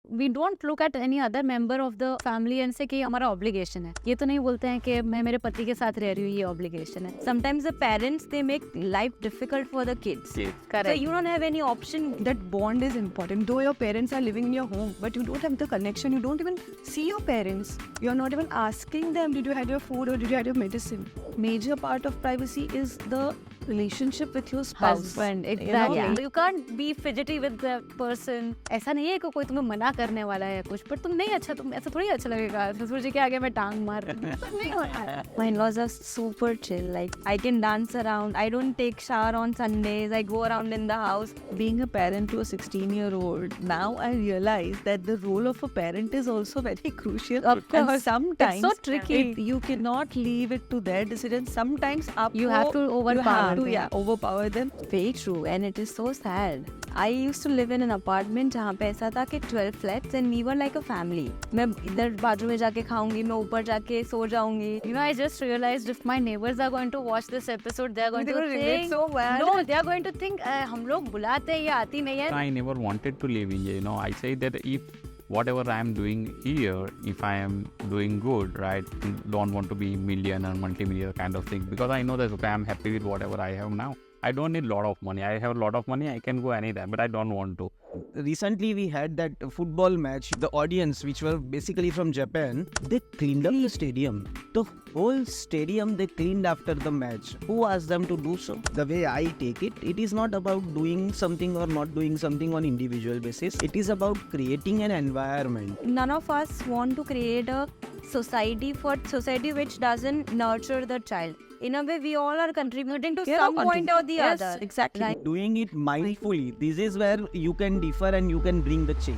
we don't look at any other member of the family and say कि हमारा obligation है. ये तो नहीं बोलते हैं कि मैं मेरे पति के साथ रह रही हूँ, ये obligation है. Sometimes the parents, they make life difficult for the kids. Correct. So you don't have any option. That bond is important. Though your parents are living in your home, but you don't have the connection. You don't even see your parents. You're not even asking them, did you have your food or did you have your medicine? Major part of privacy is the relationship with your spouse. Husband, exactly. You can't be fidgety with the person. ऐसा नहीं है कि कोई तुम्हें मना करने वाला है कुछ, पर तुम नहीं अच्छा, तुम ऐसा थोड़ी अच्छा लगेगा ससुर जी के आगे मैं टांग मार नहीं होता. My in-laws are super chill. Like I can dance around. I don't take shower on Sundays. I go around in the house. Being a parent to a 16-year-old, now I realize that the role of a parent is also very crucial. Of course. And sometimes it's so tricky. You cannot leave it to their decision. Sometimes you have to overpower them. Overpower them. Very true, and it is so sad. I used to live in an apartment जहाँ पे ऐसा था कि 12 flats and we were like a family. मैं इधर बाजू में जाके खाऊंगी, मैं ऊपर जाके सो जाऊंगी. You know, I just realized if my neighbours are going to watch this episode, they are going to think so bad. No, they are going to think हम लोग बुलाते हैं ये आती नहीं है. I never wanted to live in here. You know, I say that if whatever I am doing here, if I am doing good, right, don't want to be million or multi-million kind of thing, because I know that okay, I am happy with whatever I have now. I don't need a lot of money. I have a lot of money. I can go anytime, but I don't want to. Recently, we had that football match. The audience, which were basically from Japan, they cleaned up the stadium. The whole stadium they cleaned after the match. Who asked them to do so? The way I take it, it is not about doing something or not doing something on individual basis. It is about creating an environment. None of us want to create a society which doesn't nurture the child. In a way, we all are contributing to some point or the other. Exactly. Right? Doing it mindfully. This is where you can differ and you can bring the change.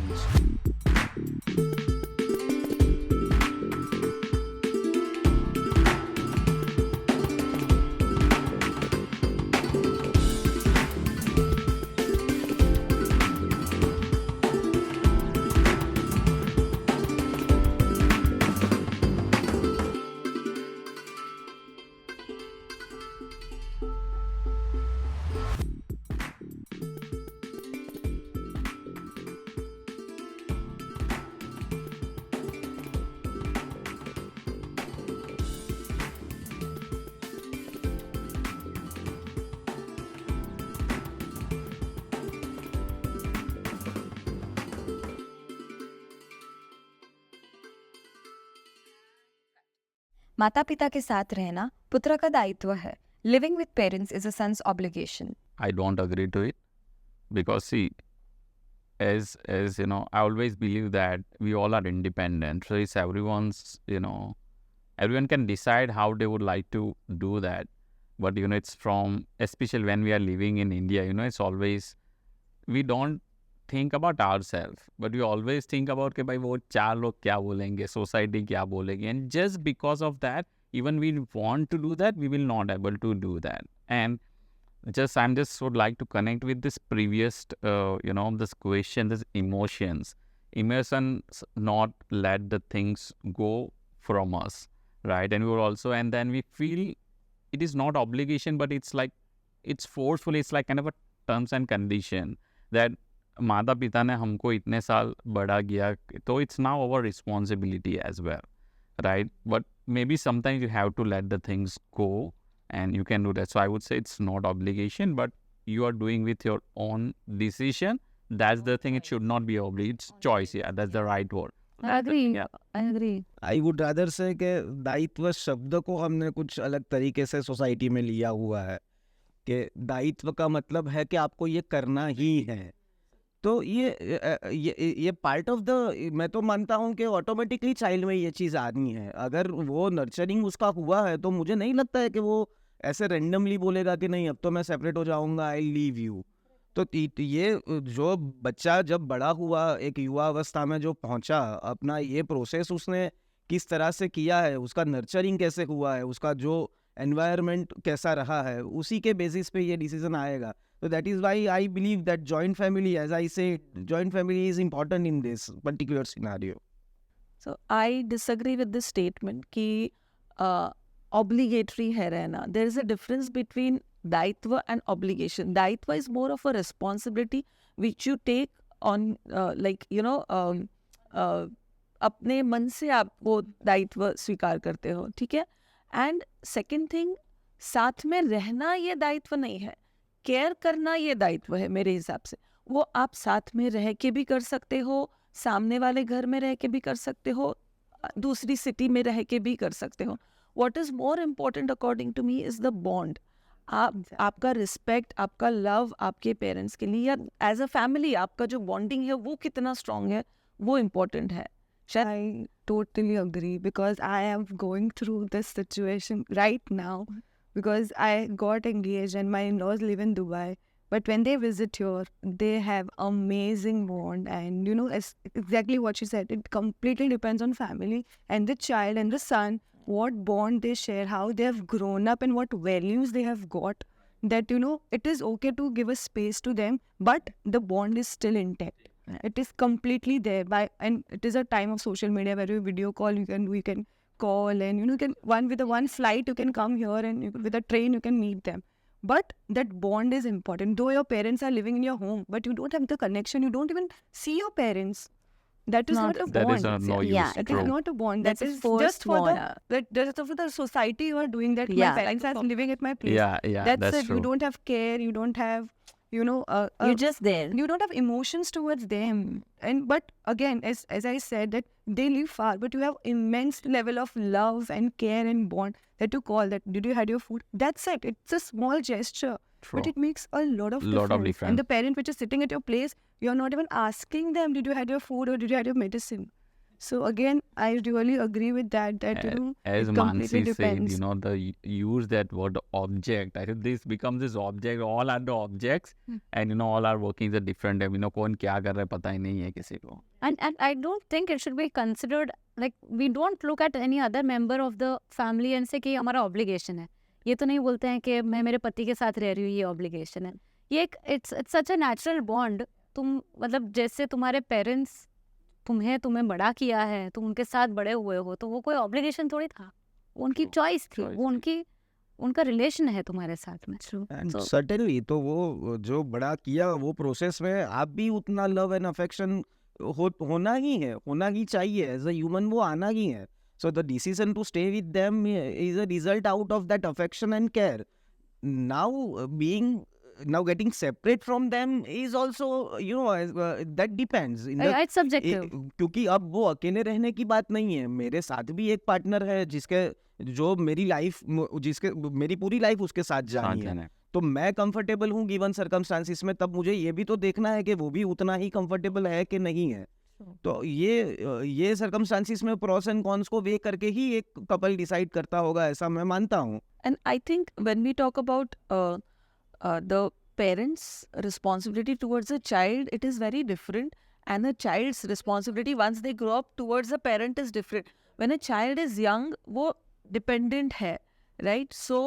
माता पिता के साथ रहना पुत्र का दायित्व है. Living with parents is a son's obligation. I don't agree to it, because see, as you know, I always believe that we all are independent. So it's everyone's, you know, everyone can decide how they would like to do that. But you know, it's from, especially when we are living in India, you know, it's always, we don't think about ourselves, but we always think about कि भाई वो चार लोग क्या बोलेंगे, society क्या बोलेगी, and just because of that, even we want to do that, we will not able to do that. And I'm just would like to connect with this previous, you know, this question, this emotions not let the things go from us, right? And we will also, and then we feel it is not obligation, but it's like, it's forceful, it's like kind of a terms and condition that माता पिता ने हमको इतने साल बड़ा किया, तो it's now our responsibility as well, right? But maybe sometimes you have to let the things go and you can do that. So I would say it's not obligation, but you are doing with your own decision. That's the thing. It should not be obligation. It's choice. Yeah, that's the right word. I agree. I would rather say कि दायित्व शब्द को हमने कुछ अलग तरीके से society में लिया हुआ है कि दायित्व का मतलब है कि आपको ये करना ही है. तो ये पार्ट ऑफ द, मैं तो मानता हूँ कि ऑटोमेटिकली चाइल्ड में ये चीज़ आनी है. अगर वो नर्चरिंग उसका हुआ है तो मुझे नहीं लगता है कि वो ऐसे रेंडमली बोलेगा कि नहीं अब तो मैं सेपरेट हो जाऊँगा, आई लीव यू. तो ये जो बच्चा जब बड़ा हुआ, एक युवा अवस्था में जो पहुँचा, अपना ये प्रोसेस उसने किस तरह से किया है, उसका नर्चरिंग कैसे हुआ है, उसका जो एनवायरनमेंट कैसा रहा है, उसी के बेसिस पे ये डिसीजन आएगा. So that is why I believe that joint family, as I say, joint family is important in this particular scenario. So I disagree with this statement कि obligatory है रहना. There is a difference between दायित्व and obligation. दायित्व is more of a responsibility which you take on, like, you know, अपने मन से आप वो दायित्व स्वीकार करते हो, ठीक है। एंड सेकंड थिंग, साथ में रहना ये दायित्व नहीं है, केयर करना ये दायित्व है मेरे हिसाब से। वो आप साथ में रह के भी कर सकते हो, सामने वाले घर में रह के भी कर सकते हो, दूसरी सिटी में रह के भी कर सकते हो। What is more important according to me is the bond. आपका रिस्पेक्ट, आपका लव आपके पेरेंट्स के लिए या एज अ फैमिली आपका जो बॉन्डिंग है वो कितना स्ट्रांग है, वो इम्पोर्टेंट है। I totally agree because I am going through this situation right now because I got engaged and my in-laws live in Dubai. But when they visit here, they have amazing bond, and you know, it's exactly what she said. It completely depends on family and the child and the son, what bond they share, how they have grown up, and what values they have got. That you know, it is okay to give a space to them, but the bond is still intact. It is completely there and it is a time of social media where you video call, we can call, and you know, you can with a one flight you can come here, and with a train you can meet them. But that bond is important. Though your parents are living in your home, but you don't have the connection, you don't even see your parents. That is not a That bond. is no use. Yeah, it is not a bond. That is just for just for the society you are doing that. My parents are living at my place. Yeah, That's it. true. You don't have care. You don't have, you know, You're just there. you don't have emotions towards them. And but again, as I said, that they live far, but you have immense level of love and care and bond that you call that. Did you had your food? That's it. It's a small gesture. True. But it makes a lot of Lot of difference. difference. And the parent which is sitting at your place, you're not even asking them, did you had your food or did you had your medicine? So again, I really agree with that. That you know, As it completely Manasi said, depends. you know, use that word object. I think this becomes this object. All are the objects, and you know, all are working as a different. You know, कौन क्या कर रहा है पता ही नहीं है किसी को. And I don't think it should be considered like we don't look at any other member of the family and say कि हमारा obligation है. ये तो नहीं बोलते हैं कि मैं मेरे पति के साथ रह रही हूँ, ये obligation है. ये एक it's such a natural bond. तुम मतलब जैसे तुम्हारे पेरेंट्स तुम्हें बड़ा किया है, तुम उनके साथ बड़े हुए हो, तो वो कोई ऑब्लिगेशन थोड़ी था, वो उनकी चॉइस थी, वो उनका रिलेशन है तुम्हारे साथ में. एंड सर्टेनली तो वो जो बड़ा किया वो प्रोसेस में आप भी उतना लव एंड अफेक्शन होना ही चाहिए. एज अ ह्यूमन वो आना ही है. So the decision to stay with them is a result out of that affection and care. Now getting separate from them is also, you know, that depends. It's subjective. क्योंकि अब वो अकेले रहने की बात नहीं है. मेरे साथ भी एक पार्टनर है जो मेरी पूरी लाइफ उसके साथ जानी है. तो मैं कंफर्टेबल हूँ गिवन सर्कमस्टांसिस में, तब मुझे ये भी तो देखना है कि वो भी उतना ही कंफर्टेबल है कि नहीं है. तो ये सर्कमस्टांसिस में प्रोस एंड कॉन्स को वे करके ही एक कपल डिसाइड करता होगा, ऐसा मैं मानता हूँ. And I think when we talk about the parents' responsibility towards a child, it is very different, and a child's responsibility once they grow up towards a parent is different. When a child is young, वो dependent है, right? So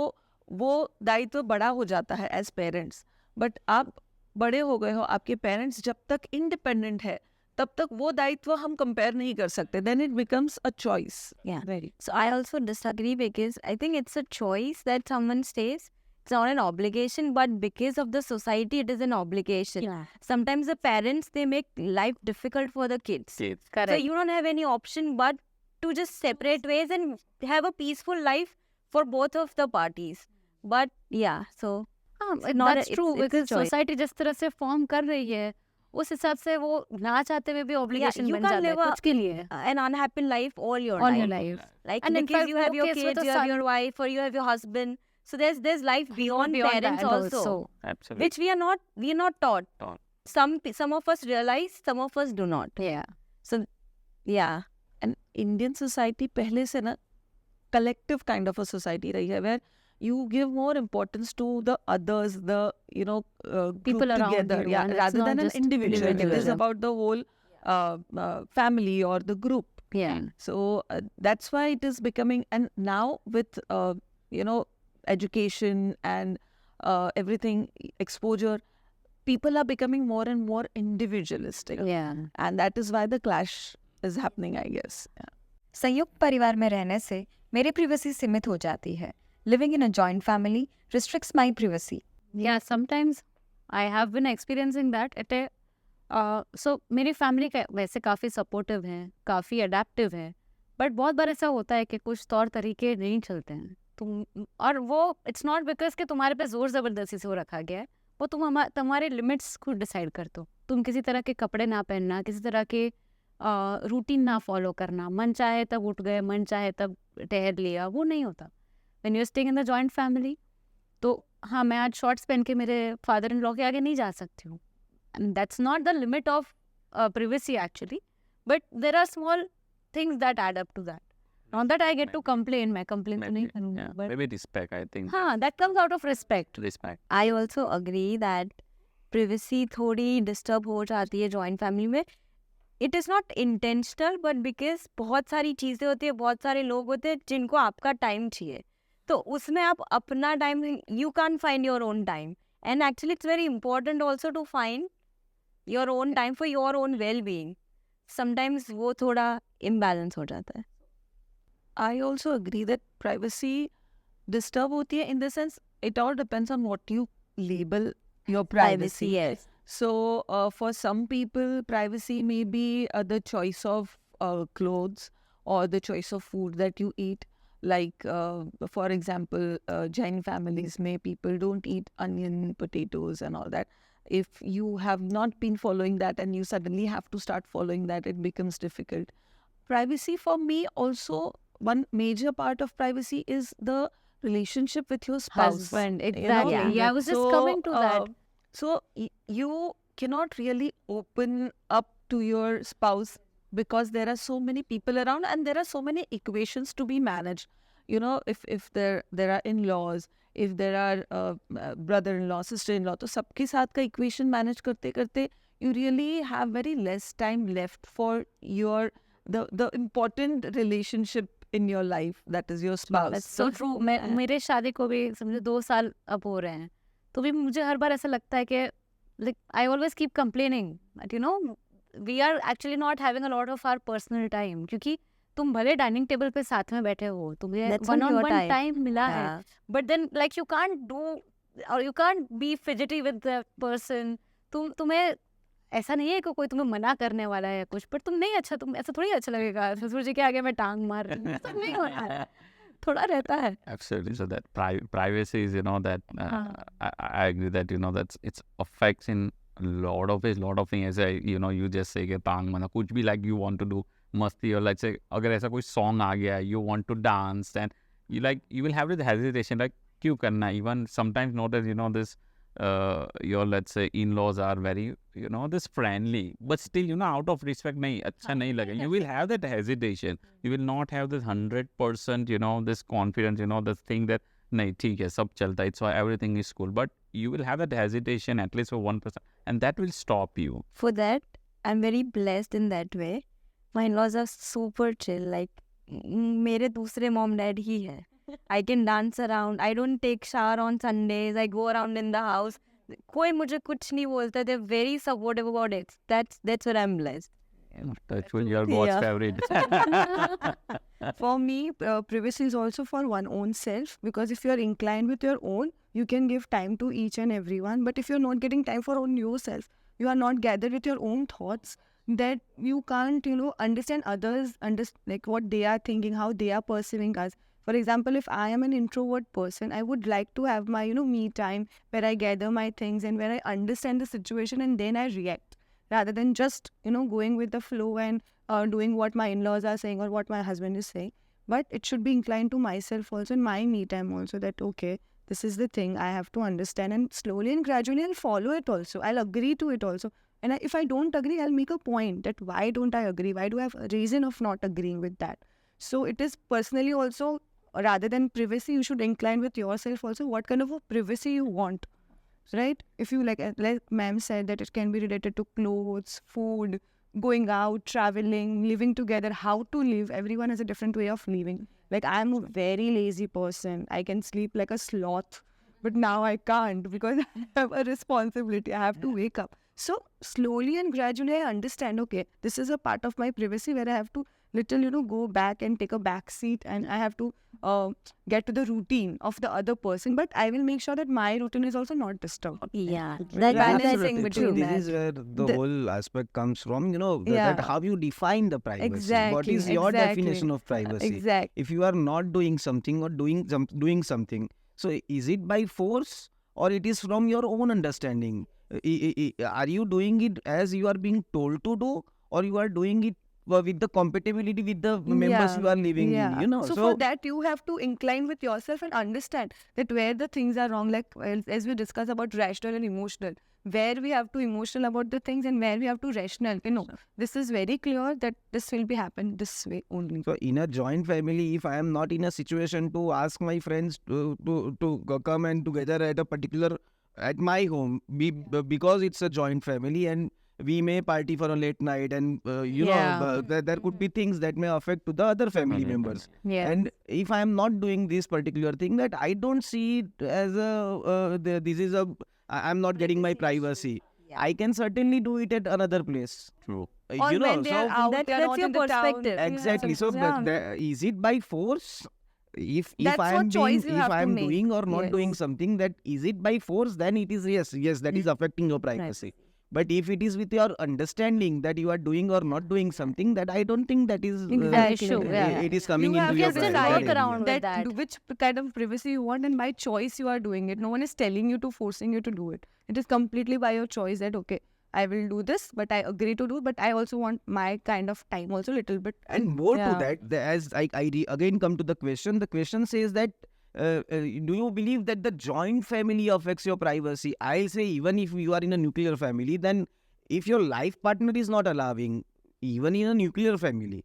वो दायित्व बड़ा हो जाता है as parents. But आप बड़े हो गए हो, आपके parents जब तक independent है, तब तक वो दायित्व हम compare नहीं कर सकते. Then it becomes a choice. Yeah. Very. So I also disagree because I think it's a choice that someone stays. It's not an obligation, but because of the society, it is an obligation. Yeah. Sometimes the parents, they make life difficult for the kids. Correct. So you don't have any option but to just separate ways and have a peaceful life for both of the parties. But yeah, so that's true because society जिस तरह से form कर रही है, उस हिसाब से वो ना चाहते हुए भी obligation बन जाता है कुछ के लिए. An unhappy life all your life. Like And in because fact, you have your okay, so kids, the you have son- your wife, or you have your husband. So there's life beyond parents that also, Absolutely. which we are not taught. Some of us realize, some of us do not. Yeah. So yeah, and Indian society पहले से ना collective kind of a society रही है, where you give more importance to the others, the People group around together, you, and it's rather not than an just individual. It is individual. about the whole family or the group. Yeah. So that's why it is becoming, and now with education and everything, exposure, people are becoming more and more individualistic. Yeah. And that is why the clash is happening, I guess. Yeah. संयुक्त परिवार में रहने से मेरी privacy सीमित हो जाती है. Living in a joint family restricts my privacy. Yeah, sometimes I have been experiencing that. सो मेरी फैमिली वैसे काफ़ी सपोर्टिव है, काफ़ी अडेप्टिव है, बट बहुत बार ऐसा होता है कि कुछ तौर तरीके नहीं चलते हैं तुम, और वो इट्स नॉट बिकॉज कि तुम्हारे पे जोर ज़बरदस्ती से वो रखा गया है, वो तुम्हारे लिमिट्स खुद डिसाइड करते हो। तुम किसी तरह के कपड़े ना पहनना, किसी तरह के रूटीन ना फॉलो करना, मन चाहे तब उठ गए, मन चाहे तब टहल लिया, वो नहीं होता when you staying in the joint family. तो हाँ, मैं आज शॉर्ट्स पहन के मेरे फादर इन लॉ के आगे नहीं जा सकती हूँ, and that's not the limit of privacy actually, but there are small things that add up to that. Not that I get to complain, मैं complain तो नहीं करूँगी, Yeah, but maybe respect, I think. हाँ, that comes out of respect. Respect. I also agree that privacy थोड़ी disturb हो जाती है joint family में. It is not intentional, but because बहुत सारी चीज़ें होती है, बहुत सारे लोग होते हैं जिनको आपका टाइम चाहिए, तो उसमें आप अपना time, you can't find your own time. And actually it's very important also to find your own time for your own well-being. Sometimes वो थोड़ा imbalance हो जाता है. I also agree that privacy disturb होती है in the sense it all depends on what you label your privacy. Yes. So for some people, privacy may be the choice of clothes or the choice of food that you eat. Like for example, Jain families may people don't eat onion, potatoes and all that. If you have not been following that and you suddenly have to start following that, it becomes difficult. Privacy for me also, one major part of privacy is the relationship with your spouse. Husband, you know? exactly. Yeah, I was just coming to that. So you cannot really open up to your spouse because there are so many people around and there are so many equations to be managed. You know, if there are in-laws, if there are brother-in-law, sister-in-law, तो सबके साथ का equation manage करते करते you really have very less time left for your the important relationship in your life, that is your spouse. That's so true. मेरे शादी को भी समझो 2 साल अब हो रहे हैं, तो भी मुझे हर बार ऐसा लगता है कि like I always keep complaining that you know we are actually not having a lot of our personal time, क्योंकि तुम भले डाइनिंग टेबल पे साथ में बैठे हो, तुम्हें That's one not on your one time. Time मिला है, Yeah. But then like you can't do और you can't be fidgety with the person. तुम्हें ऐसा नहीं है कि कोई तुम्हें मना करने वाला है या कुछ, पर तुम नहीं, अच्छा तुम ऐसा थोड़ी अच्छा लगेगा ससुर जी के आगे मैं टांग मार रही हूँ, ऐसा नहीं होता है, थोड़ा रहता है. Absolutely. So that privacy is, that I agree that, that's it's affects in a lot of ways, lot of things. As you just say कि टांग मारना, कुछ भी like you want to do मस्ती, और like say अगर ऐसा कोई song आ गया, you want to dance, and you will have this hesitation like क्यों करना. Even sometimes notice this your let's say in-laws are very this friendly, but still out of respect नहीं अच्छा नहीं लगे, you will have that hesitation, you will not have this 100% this confidence, this thing that नहीं ठीक है सब चलता है, it's why everything is cool, but you will have that hesitation at least for 1%, and that will stop you. For that, I'm very blessed in that way. My in-laws are super chill. Like मेरे दूसरे mom dad ही है. I can dance around. I don't take shower on Sundays. I go around in the house. कोई मुझे कुछ नहीं बोलता. They're very supportive about it. That's what I'm blessed. That's when you're God's favorite. For me, privacy is also for one own self, because if you're inclined with your own, you can give time to each and everyone. But if you're not getting time for own yourself, you are not gathered with your own thoughts, that you can't, understand others, like what they are thinking, how they are perceiving us. For example, if I am an introvert person, I would like to have my, me time where I gather my things and where I understand the situation and then I react, rather than just, going with the flow and doing what my in-laws are saying or what my husband is saying. But it should be inclined to myself also, in my me time also, that, okay, this is the thing I have to understand, and slowly and gradually I'll follow it also. I'll agree to it also. And if I don't agree, I'll make a point that why don't I agree? Why do I have a reason of not agreeing with that? So it is personally also, rather than privacy, you should incline with yourself also what kind of a privacy you want, right? If you like ma'am said, that it can be related to clothes, food, going out, traveling, living together, how to live. Everyone has a different way of living. Like I'm a very lazy person. I can sleep like a sloth, but now I can't because I have a responsibility. I have to wake up. So slowly and gradually I understand, okay, this is a part of my privacy where I have to little, go back and take a back seat, and I have to get to the routine of the other person. But I will make sure that my routine is also not disturbed. Yeah, Yeah, that balancing absolutely. between This that. is where the whole aspect comes from, that Yeah. how you define the privacy. What Exactly, is your exactly. definition of privacy? Exactly. If you are not doing something or doing something, so is it by force or it is from your own understanding? Are you doing it as you are being told to do, or you are doing it with the compatibility with the members you are living in? So for that, you have to incline with yourself and understand that where the things are wrong, like as we discuss about rational and emotional, where we have to emotional about the things and where we have to rational. This is very clear that this will be happen this way only. So in a joint family, if I am not in a situation to ask my friends to come and together at my home, because it's a joint family and we may party for a late night, and there could be things that may affect to the other family members. Yeah. And if I am not doing this particular thing, that I don't see it as I'm not getting my privacy. I can certainly do it at another place. True. Or when they are out, they are that's not your in the town. perspective. Exactly. So, is it by force? If That's I what am choice you if have I to am make. doing or not Yes. doing something, that is it by force? Then it is yes, that is affecting your privacy. But if it is with your understanding that you are doing or not doing something, that I don't think that is Exactly. Issue, yeah. it is coming You into have your to private decide area. around with that. which kind of privacy you want, and by choice you are doing it. No one is telling you to forcing you to do it. It is completely by your choice that okay, I will do this, but I agree to do. But I also want my kind of time also little bit. And more Yeah. to that, as I again come to the question says that do you believe that the joint family affects your privacy? I'll say even if you are in a nuclear family, then if your life partner is not allowing, even in a nuclear family,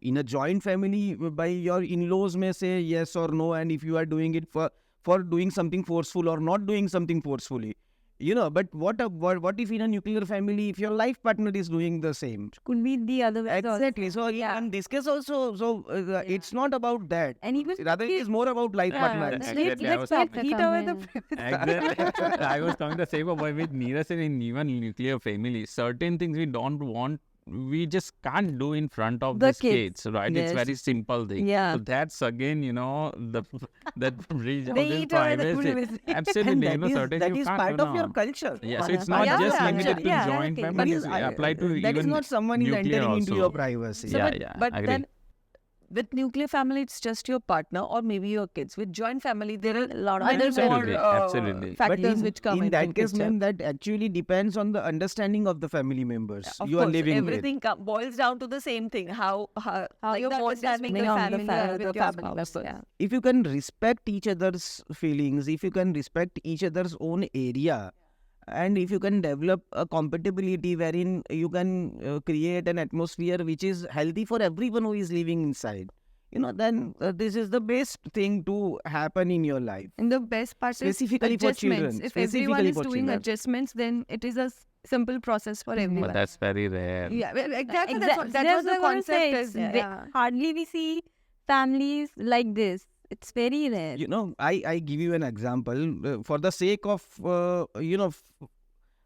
in a joint family, by your in-laws may say yes or no, and if you are doing it for doing something forceful or not doing something forcefully, but what if in a nuclear family, if your life partner is doing the same? Could be the other way. Exactly. So in this case also, it's not about that. And even Rather, it is more about life partners. Exactly, I was let's talking- heat away the Exactly. I was coming the same way with Niraj, and in even nuclear family, certain things we don't want, we just can't do in front of The the kids. kids, right? Yes. It's very simple thing. Yeah. So that's again, that bridge of They this eat away the privacy. privacy. Absolutely, And certain that you is can't part do of your now. culture. Yeah, so it's Yeah, not yeah, just yeah, limited to yeah, joint okay. families. But Apply to that is even not someone is nuclear entering into also. your privacy. Yeah, yeah, But agree. then with nuclear family, it's just your partner or maybe your kids. With joint family, there are a lot of other Absolutely, more absolutely. But factors which come in that into case, picture. ma'am, that actually depends on the understanding of the family members Of you are course, living with. everything boils down to the same thing. How like you the want that understanding with of the family family, with the your family spouse. members. Yeah. If you can respect each other's feelings, if you can respect each other's own area, and if you can develop a compatibility wherein you can create an atmosphere which is healthy for everyone who is living inside, then this is the best thing to happen in your life. And the best part is Specifically for children, adjustments. If everyone specifically is for doing children. adjustments, then it is a simple process for everyone. But that's very rare. Yeah, well, exactly. Exact- That's what the what I'm concept saying. is. Yeah. Hardly we see families like this. It's very rare. I give you an example for the sake of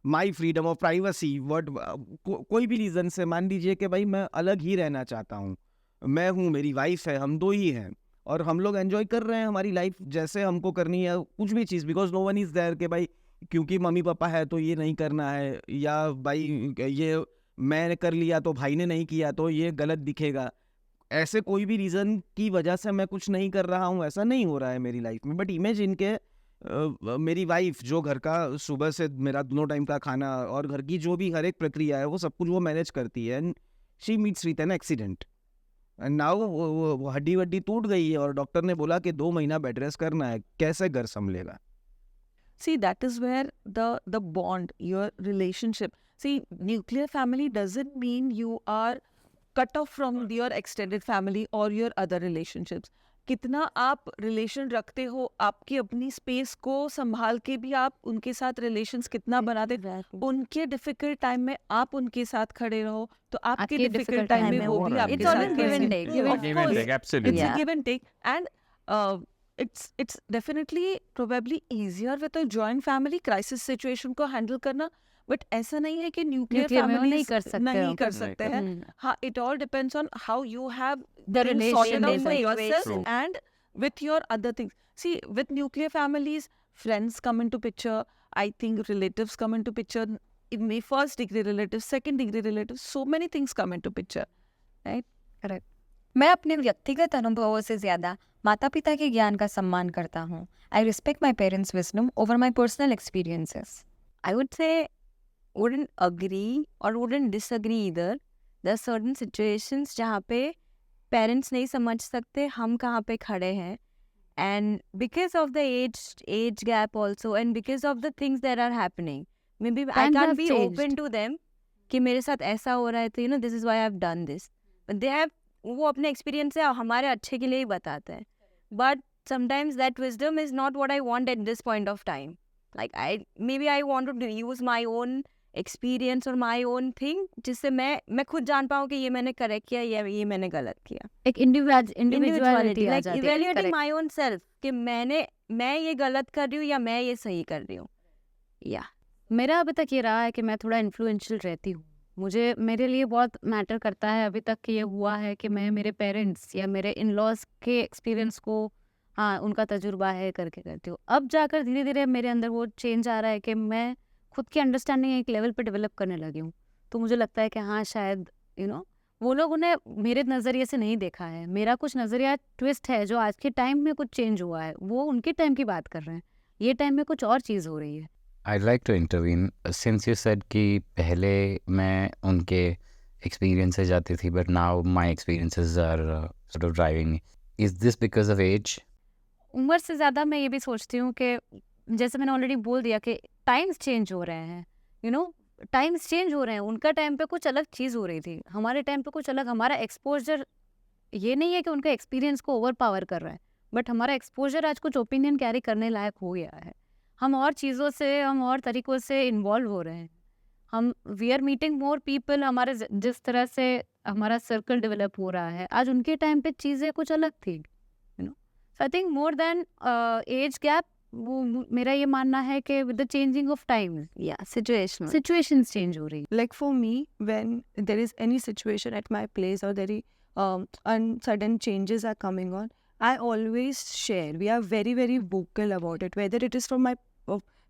my freedom of privacy. कोई भी reason से मान लीजिए कि भाई मैं अलग ही रहना चाहता हूँ, मैं हूँ, मेरी वाइफ है, हम दो ही हैं और हम लोग एंजॉय कर रहे हैं हमारी लाइफ जैसे हमको करनी है, कुछ भी चीज़, because no one is there कि भाई क्योंकि मम्मी पापा है तो ये नहीं करना है, या भाई ये मैंने कर लिया तो भाई ने नहीं किया तो ये गलत दिखेगा, ऐसे कोई भी रीज़न की वजह से मैं कुछ नहीं कर रहा हूँ, ऐसा नहीं हो रहा है मेरी लाइफ में. बट इमेजिन के मेरी वाइफ जो घर का सुबह से मेरा दोनों टाइम का खाना और घर की जो भी हर एक प्रक्रिया है वो सब कुछ वो मैनेज करती है, and she meets with an accident, and now वो हड्डी वड्डी टूट गई है और डॉक्टर ने बोला कि 2 महीना बेड रेस्ट करना है, कैसे घर संभलेगा? See, that is where the bond, your relationship. See, nuclear family doesn't mean you are cut off from your extended family or your other relationships. कितना आप रिलेशन रखते हो, आपकी अपनी स्पेस को संभाल के भी आप उनके साथ रिलेशंस कितना बनाते, उनके डिफिकल्ट टाइम में आप उनके साथ खड़े रहो तो आपके डिफिकल्ट टाइम में वो भी आपके It's always साथ give and खड़े take. रहें. Of Give and course, take, absolutely. it's Yeah. a give and take. And it's definitely probably easier with a joint family crisis situation को handle करना, but ऐसा नहीं है कि nuclear Nuclear में वो नहीं families कर सकते नहीं हो। कर सकते हैं. हाँ, it all depends on how you have The things relation sorted out is for like- yourself True. and with your other things. See, with nuclear families, friends come into picture. I think relatives come into picture. In my first degree relatives, second degree relatives, so many things come into picture. मैं अपने व्यक्तिगत अनुभवों से ज़्यादा माता पिता के ज्ञान का सम्मान करता हूँ. I respect my parents wisdom over my personal experiences. I would say wouldn't agree or wouldn't disagree either. There are certain situations जहाँ पे पेरेंट्स नहीं समझ सकते हम कहाँ पे खड़े हैं, and because of the age gap also and because of the things that are happening, maybe I Times can't have be changed. open to them कि मेरे साथ ऐसा हो रहा है तो this is why I've done this. But they have वो अपने एक्सपीरियंस से हमारे अच्छे के लिए ही बताते हैं. But sometimes that wisdom is not what I want at this point of time. Like maybe I want to use my own experience or my own thing जिससे मैं खुद जान पाऊँ कि ये मैंने करेक्ट किया या ये मैंने गलत किया. एक इंडिविजुअलिटी आ like जाती है. evaluating my own self कि मैं ये गलत कर रही हूँ या मैं ये सही कर रही हूँ. या मेरा अभी तक ये रहा है कि मैं थोड़ा इन्फ्लुएंशियल रहती हूँ. मुझे मेरे लिए बहुत मैटर करता है अभी तक कि ये हुआ है कि मैं मेरे पेरेंट्स या मेरे इन लॉज के एक्सपीरियंस को हाँ उनका तजुर्बा है करके करती हूँ. अब जाकर धीरे धीरे मेरे अंदर वो चेंज आ रहा है कि मैं खुद की अंडरस्टैंडिंग एक लेवल पे डेवलप करने लगी हूँ. तो मुझे लगता है कि हाँ शायद वो लोग उन्हें मेरे नज़रिए से नहीं देखा है. मेरा कुछ नज़रिया ट्विस्ट है जो आज के टाइम में कुछ चेंज हुआ है. वो उनके टाइम की बात कर रहे हैं, ये टाइम में कुछ और चीज़ हो रही है. I'd like to intervene since you said कि पहले मैं उनके experience से जाती थी but now my experiences are sort of driving me. Is this because of age? उम्र से ज़्यादा मैं ये भी सोचती हूँ कि जैसे मैंने ऑलरेडी बोल दिया कि टाइम्स चेंज हो रहे हैं. टाइम्स चेंज हो रहे हैं. उनका टाइम पे कुछ अलग चीज़ हो रही थी, हमारे टाइम पे कुछ अलग. हमारा एक्सपोजर ये नहीं है कि उनका एक्सपीरियंस को ओवर पावर कर रहा है, बट हमारा एक्सपोजर आज कुछ ओपिनियन कैरी करने लायक हो गया है. हम और चीज़ों से हम और तरीक़ों से इन्वॉल्व हो रहे हैं. हम we are meeting more people. हमारे जिस तरह से हमारा सर्कल डेवलप हो रहा है आज उनके टाइम पे चीज़ें कुछ अलग थी. So I think more than age gap वो मेरा ये मानना है कि with the changing of time या सिचुएशंस चेंज हो रही. Like for me, when there is any situation at my place or very sudden changes are coming on, I always share. We are very, very vocal about it. Whether it is from my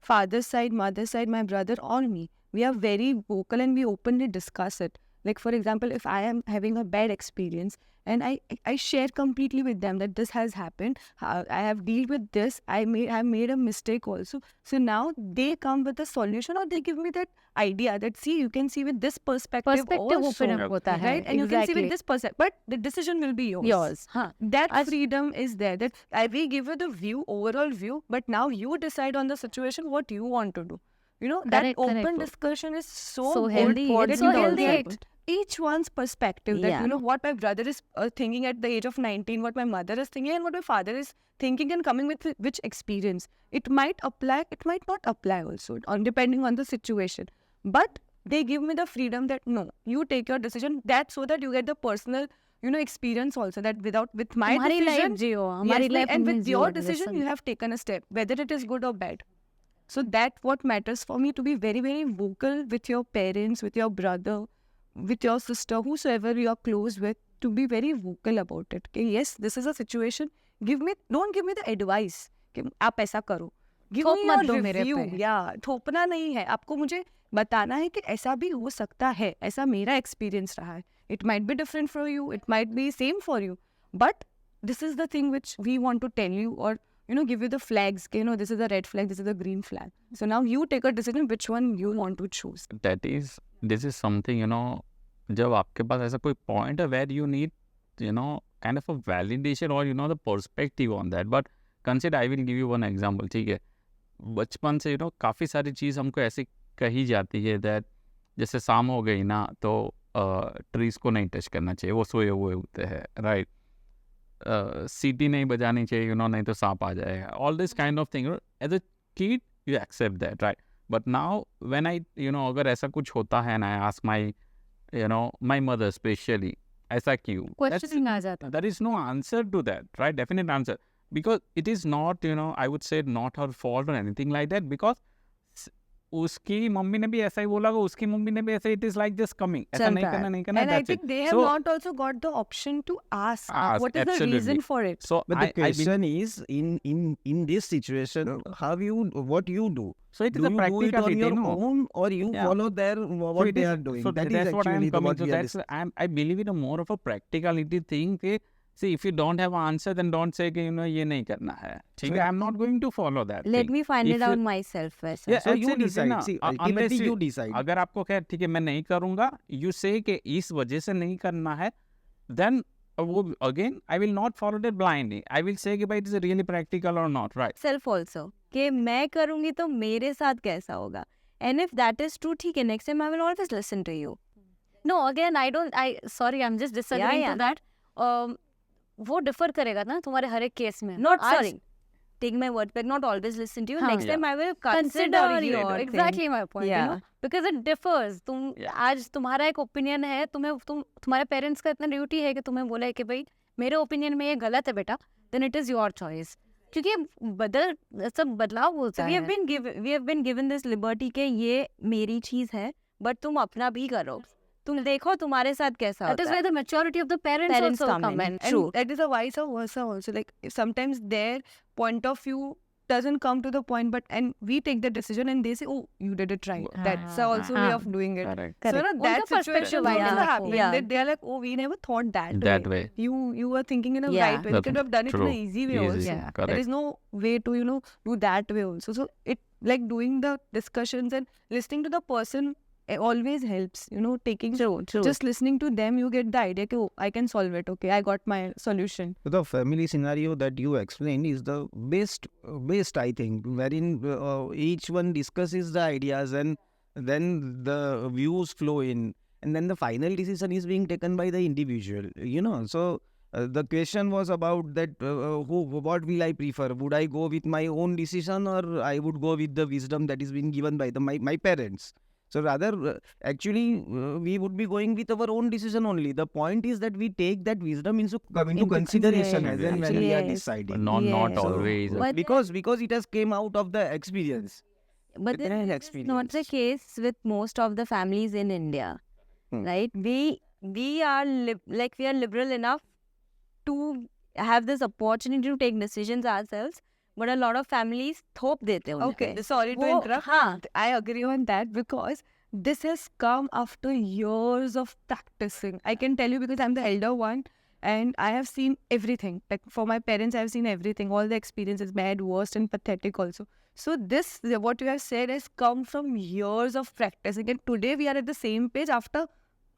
father's side, mother's side, my brother or me, we are very vocal and we openly discuss it. Like for example, if I am having a bad experience and I share completely with them that this has happened, I have dealt with this, I have made a mistake also. So now they come with a solution or they give me that idea that see you can see with this perspective also, open up होता है, right? And you can see with exactly. this perspective, but the decision will be yours. हाँ. That freedom is there. That we give you the view, overall view, but now you decide on the situation what you want to do. That Correct, open correct. discussion is so So good healthy. for It's it. so You healthy. get each one's perspective. That Yeah. what my brother is thinking at the age of 19, what my mother is thinking, and what my father is thinking and coming with which experience. It might apply, it might not apply also, depending on the situation. But they give me the freedom that no, you take your decision. That's so that you get the personal, experience also. That with my हमारी life decision, जियो, हमारी yes, life and में with Jio, your decision, you have taken a step, whether it is good or bad. So that what matters for me, to be very, very vocal with your parents, with your brother, with your sister, whosoever you are close with, to be very vocal about it. Okay, yes, this is a situation. Don't give me the advice कि आप ऐसा करो. Give थोप me मत दो your मेरे review. पे. Yeah, थोपना नहीं है. आपको मुझे बताना है कि ऐसा भी हो सकता है. ऐसा मेरा experience रहा है. It might be different for you. It might be same for you. But this is the thing which we want to tell you, or give you the flags. This is a red flag, this is a green flag. So now you take a decision which one you want to choose. This is something, जब आपके पास ऐसा कोई point है where you need, kind of a validation or, the perspective on that. But consider, I will give you one example, ठीक है. बचपन से, काफ़ी सारी चीज़ हमको ऐसी कही जाती है that जैसे शाम हो गई ना तो ट्रीज को नहीं टच करना चाहिए, वो सोए हुए होते हैं, राइट. सीटी नहीं बजानी चाहिए, नहीं तो सांप आ जाएगा. All this kind of thing as a kid you accept that, right. But now when I अगर ऐसा कुछ होता है ना, I ask my mother specially, ऐसा क्यों? क्वेश्चनिंग आ जाता है. There is no answer to that, right? Definite answer. because it is not, I would say not her fault or anything like that, because उसकी मम्मी ने भी ऐसा ही बोला, उसकी मम्मी ने भी ऐसा, it is like just coming, ऐसा नहीं करना, नहीं करना, And I that's think it. they have So, not also got the option to ask what is the absolutely. reason for it. So But the I believe- question is, in this situation, what you do? so it is Do a you do it on practicality, your no? own, or you Yeah. follow their So what it they is- are doing? So That is that's what I am actually coming. what So we are that's I believe in a more of a practicality thing. कि, see, if you don't have an answer, then don't say कि ये नहीं करना है. ठीक है? I'm not going to follow that. Let thing. me find If it out you- myself वैसा. Yeah, so you Absolutely decide. ना. See, Unless ultimately you decide. अगर आपको कहे ठीक है मैं नहीं करूँगा, you say कि इस वजह से नहीं करना है, then वो again I will not follow that blindly. I will say कि भाई it is really practical or not, right? Self also कि मैं करूँगी तो मेरे साथ कैसा होगा. And if that is true, ठीक है, next time I will always listen to you. No, again, sorry, I'm just disagreeing Yeah, to that. वो डिफर करेगा ना तुम्हारे हर एक केस में. Not आज- sorry. Take my word back. Not always listen to you. हाँ. Next time I will Consider consider your your exactly my point. You Yeah. know, because it differs. तुम Yeah. आज तुम्हारा एक ओपिनियन है, तुम्हारे parents का इतना ड्यूटी है कि तुम्हें बोला है कि भाई मेरे ओपिनियन में ये गलत है बेटा, then it is your choice. क्योंकि सब बदलाव होता So है. we have been given this liberty कि ये मेरी चीज है, but तुम अपना भी करो. तुम देखो तुम्हारे साथ कैसा That होता is है. where the maturity of the parents Parents also come come in. in. And True. that is a vice versa also. Like sometimes their point of view doesn't come to the point, and we take the decision and they say, "Oh, you did it right." That's also way of doing it. Correct. So Correct. no, that उनका perspective situation wise also है. happened. Yeah. They are like, "Oh, we never thought that That way. You were thinking in a Yeah. right way. You could have done it in True. an easy way Easy. also. Yeah. There Correct. is no way to do that way also. So it like doing the discussions and listening to the person always helps. Taking True. just listening to them, you get the idea. Okay, oh, I can solve it. Okay, I got my solution. So the family scenario that you explained is the best I think, wherein each one discusses the ideas and then the views flow in, and then the final decision is being taken by the individual. So the question was about that what will I prefer? Would I go with my own decision, or I would go with the wisdom that is being given by my parents? So rather, actually, we would be going with our own decision only. The point is that we take that wisdom into consideration as and when we are Yes. deciding. Not Yes. always. But because it has came out of the experience. But With their this is not the case with most of the families in India, right? We are we are liberal enough to have this opportunity to take decisions ourselves, but a lot of families थोप देते हैं उन Okay, पे. sorry to वो- interrupt. हाँ. I agree on that because this has come after years of practicing. I can tell you because I'm the elder one and I have seen everything. Like for my parents, I've seen everything, all the experiences, bad, worst, and pathetic also. So this, what you have said, has come from years of practicing. And today we are at the same page after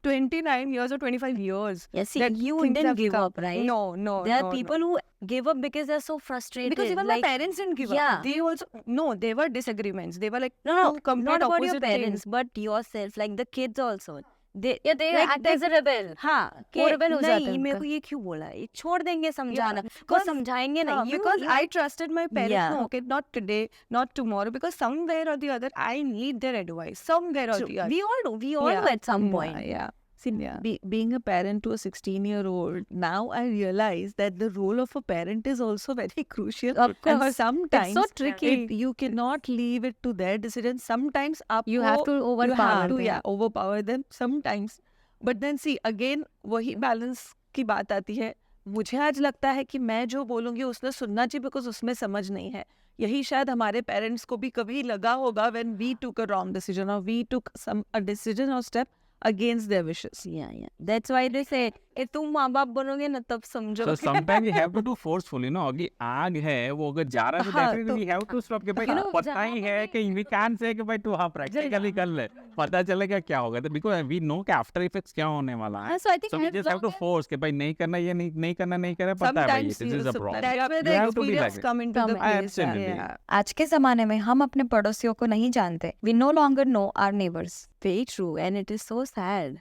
29 years or 25 years. Yeah, see, that you things didn't have give come. up, right? No. There no, are people who give up because they're so frustrated. because even like, my parents didn't give yeah. up. They also, no, they were disagreements. They were like, no, two complete not about your opposite parents, things. but yourself, like the kids also. They they act as a rebel. हाँ वो rebel हो जाते हैं नहीं मेरे उनका। को ये क्यों बोला ये छोड़ देंगे समझाना वो because- समझाएंगे नहीं Because I trusted my parents. Yeah. No, okay, not today, not tomorrow. Because somewhere or the other, I need their advice. Somewhere or the other. we all do Yeah. at some point Yeah. See, being a parent to a 16-year-old, now I realize that the role of a parent is also very crucial. Of And course. sometimes It's so tricky. you cannot leave it to their decision. Sometimes You have to overpower them. overpower them sometimes. But then see, again, वही balance की बात आती है. मुझे आज लगता है कि मैं जो बोलूँगी उसने सुनना चाहिए because उसमें समझ नहीं है. यही शायद हमारे पेरेंट्स को भी कभी लगा होगा when we took a wrong decision or we took a decision or step against their wishes. yeah that's why they say कि तुम माँ बाप बनोगे ना तब So समझो sometimes we have to do forcefully, अभी आग है वो अगर जा रहा है तो definitely we have to stop कि भाई पता ही है कि we can't say कि भाई तू हाँ practically कर ले पता चलेगा क्या होगा तो because we know कि after effects क्या होने वाला है So I think so we as just have to long force कि भाई नहीं करना ये नहीं करना पता है भाई this is a problem. That's where You the have to be like experience it. come into the place. Absolutely. Yeah. आज के जमाने में हम अपने पड़ोसियों को नहीं जानते. We no longer know our neighbors. very true and it is so sad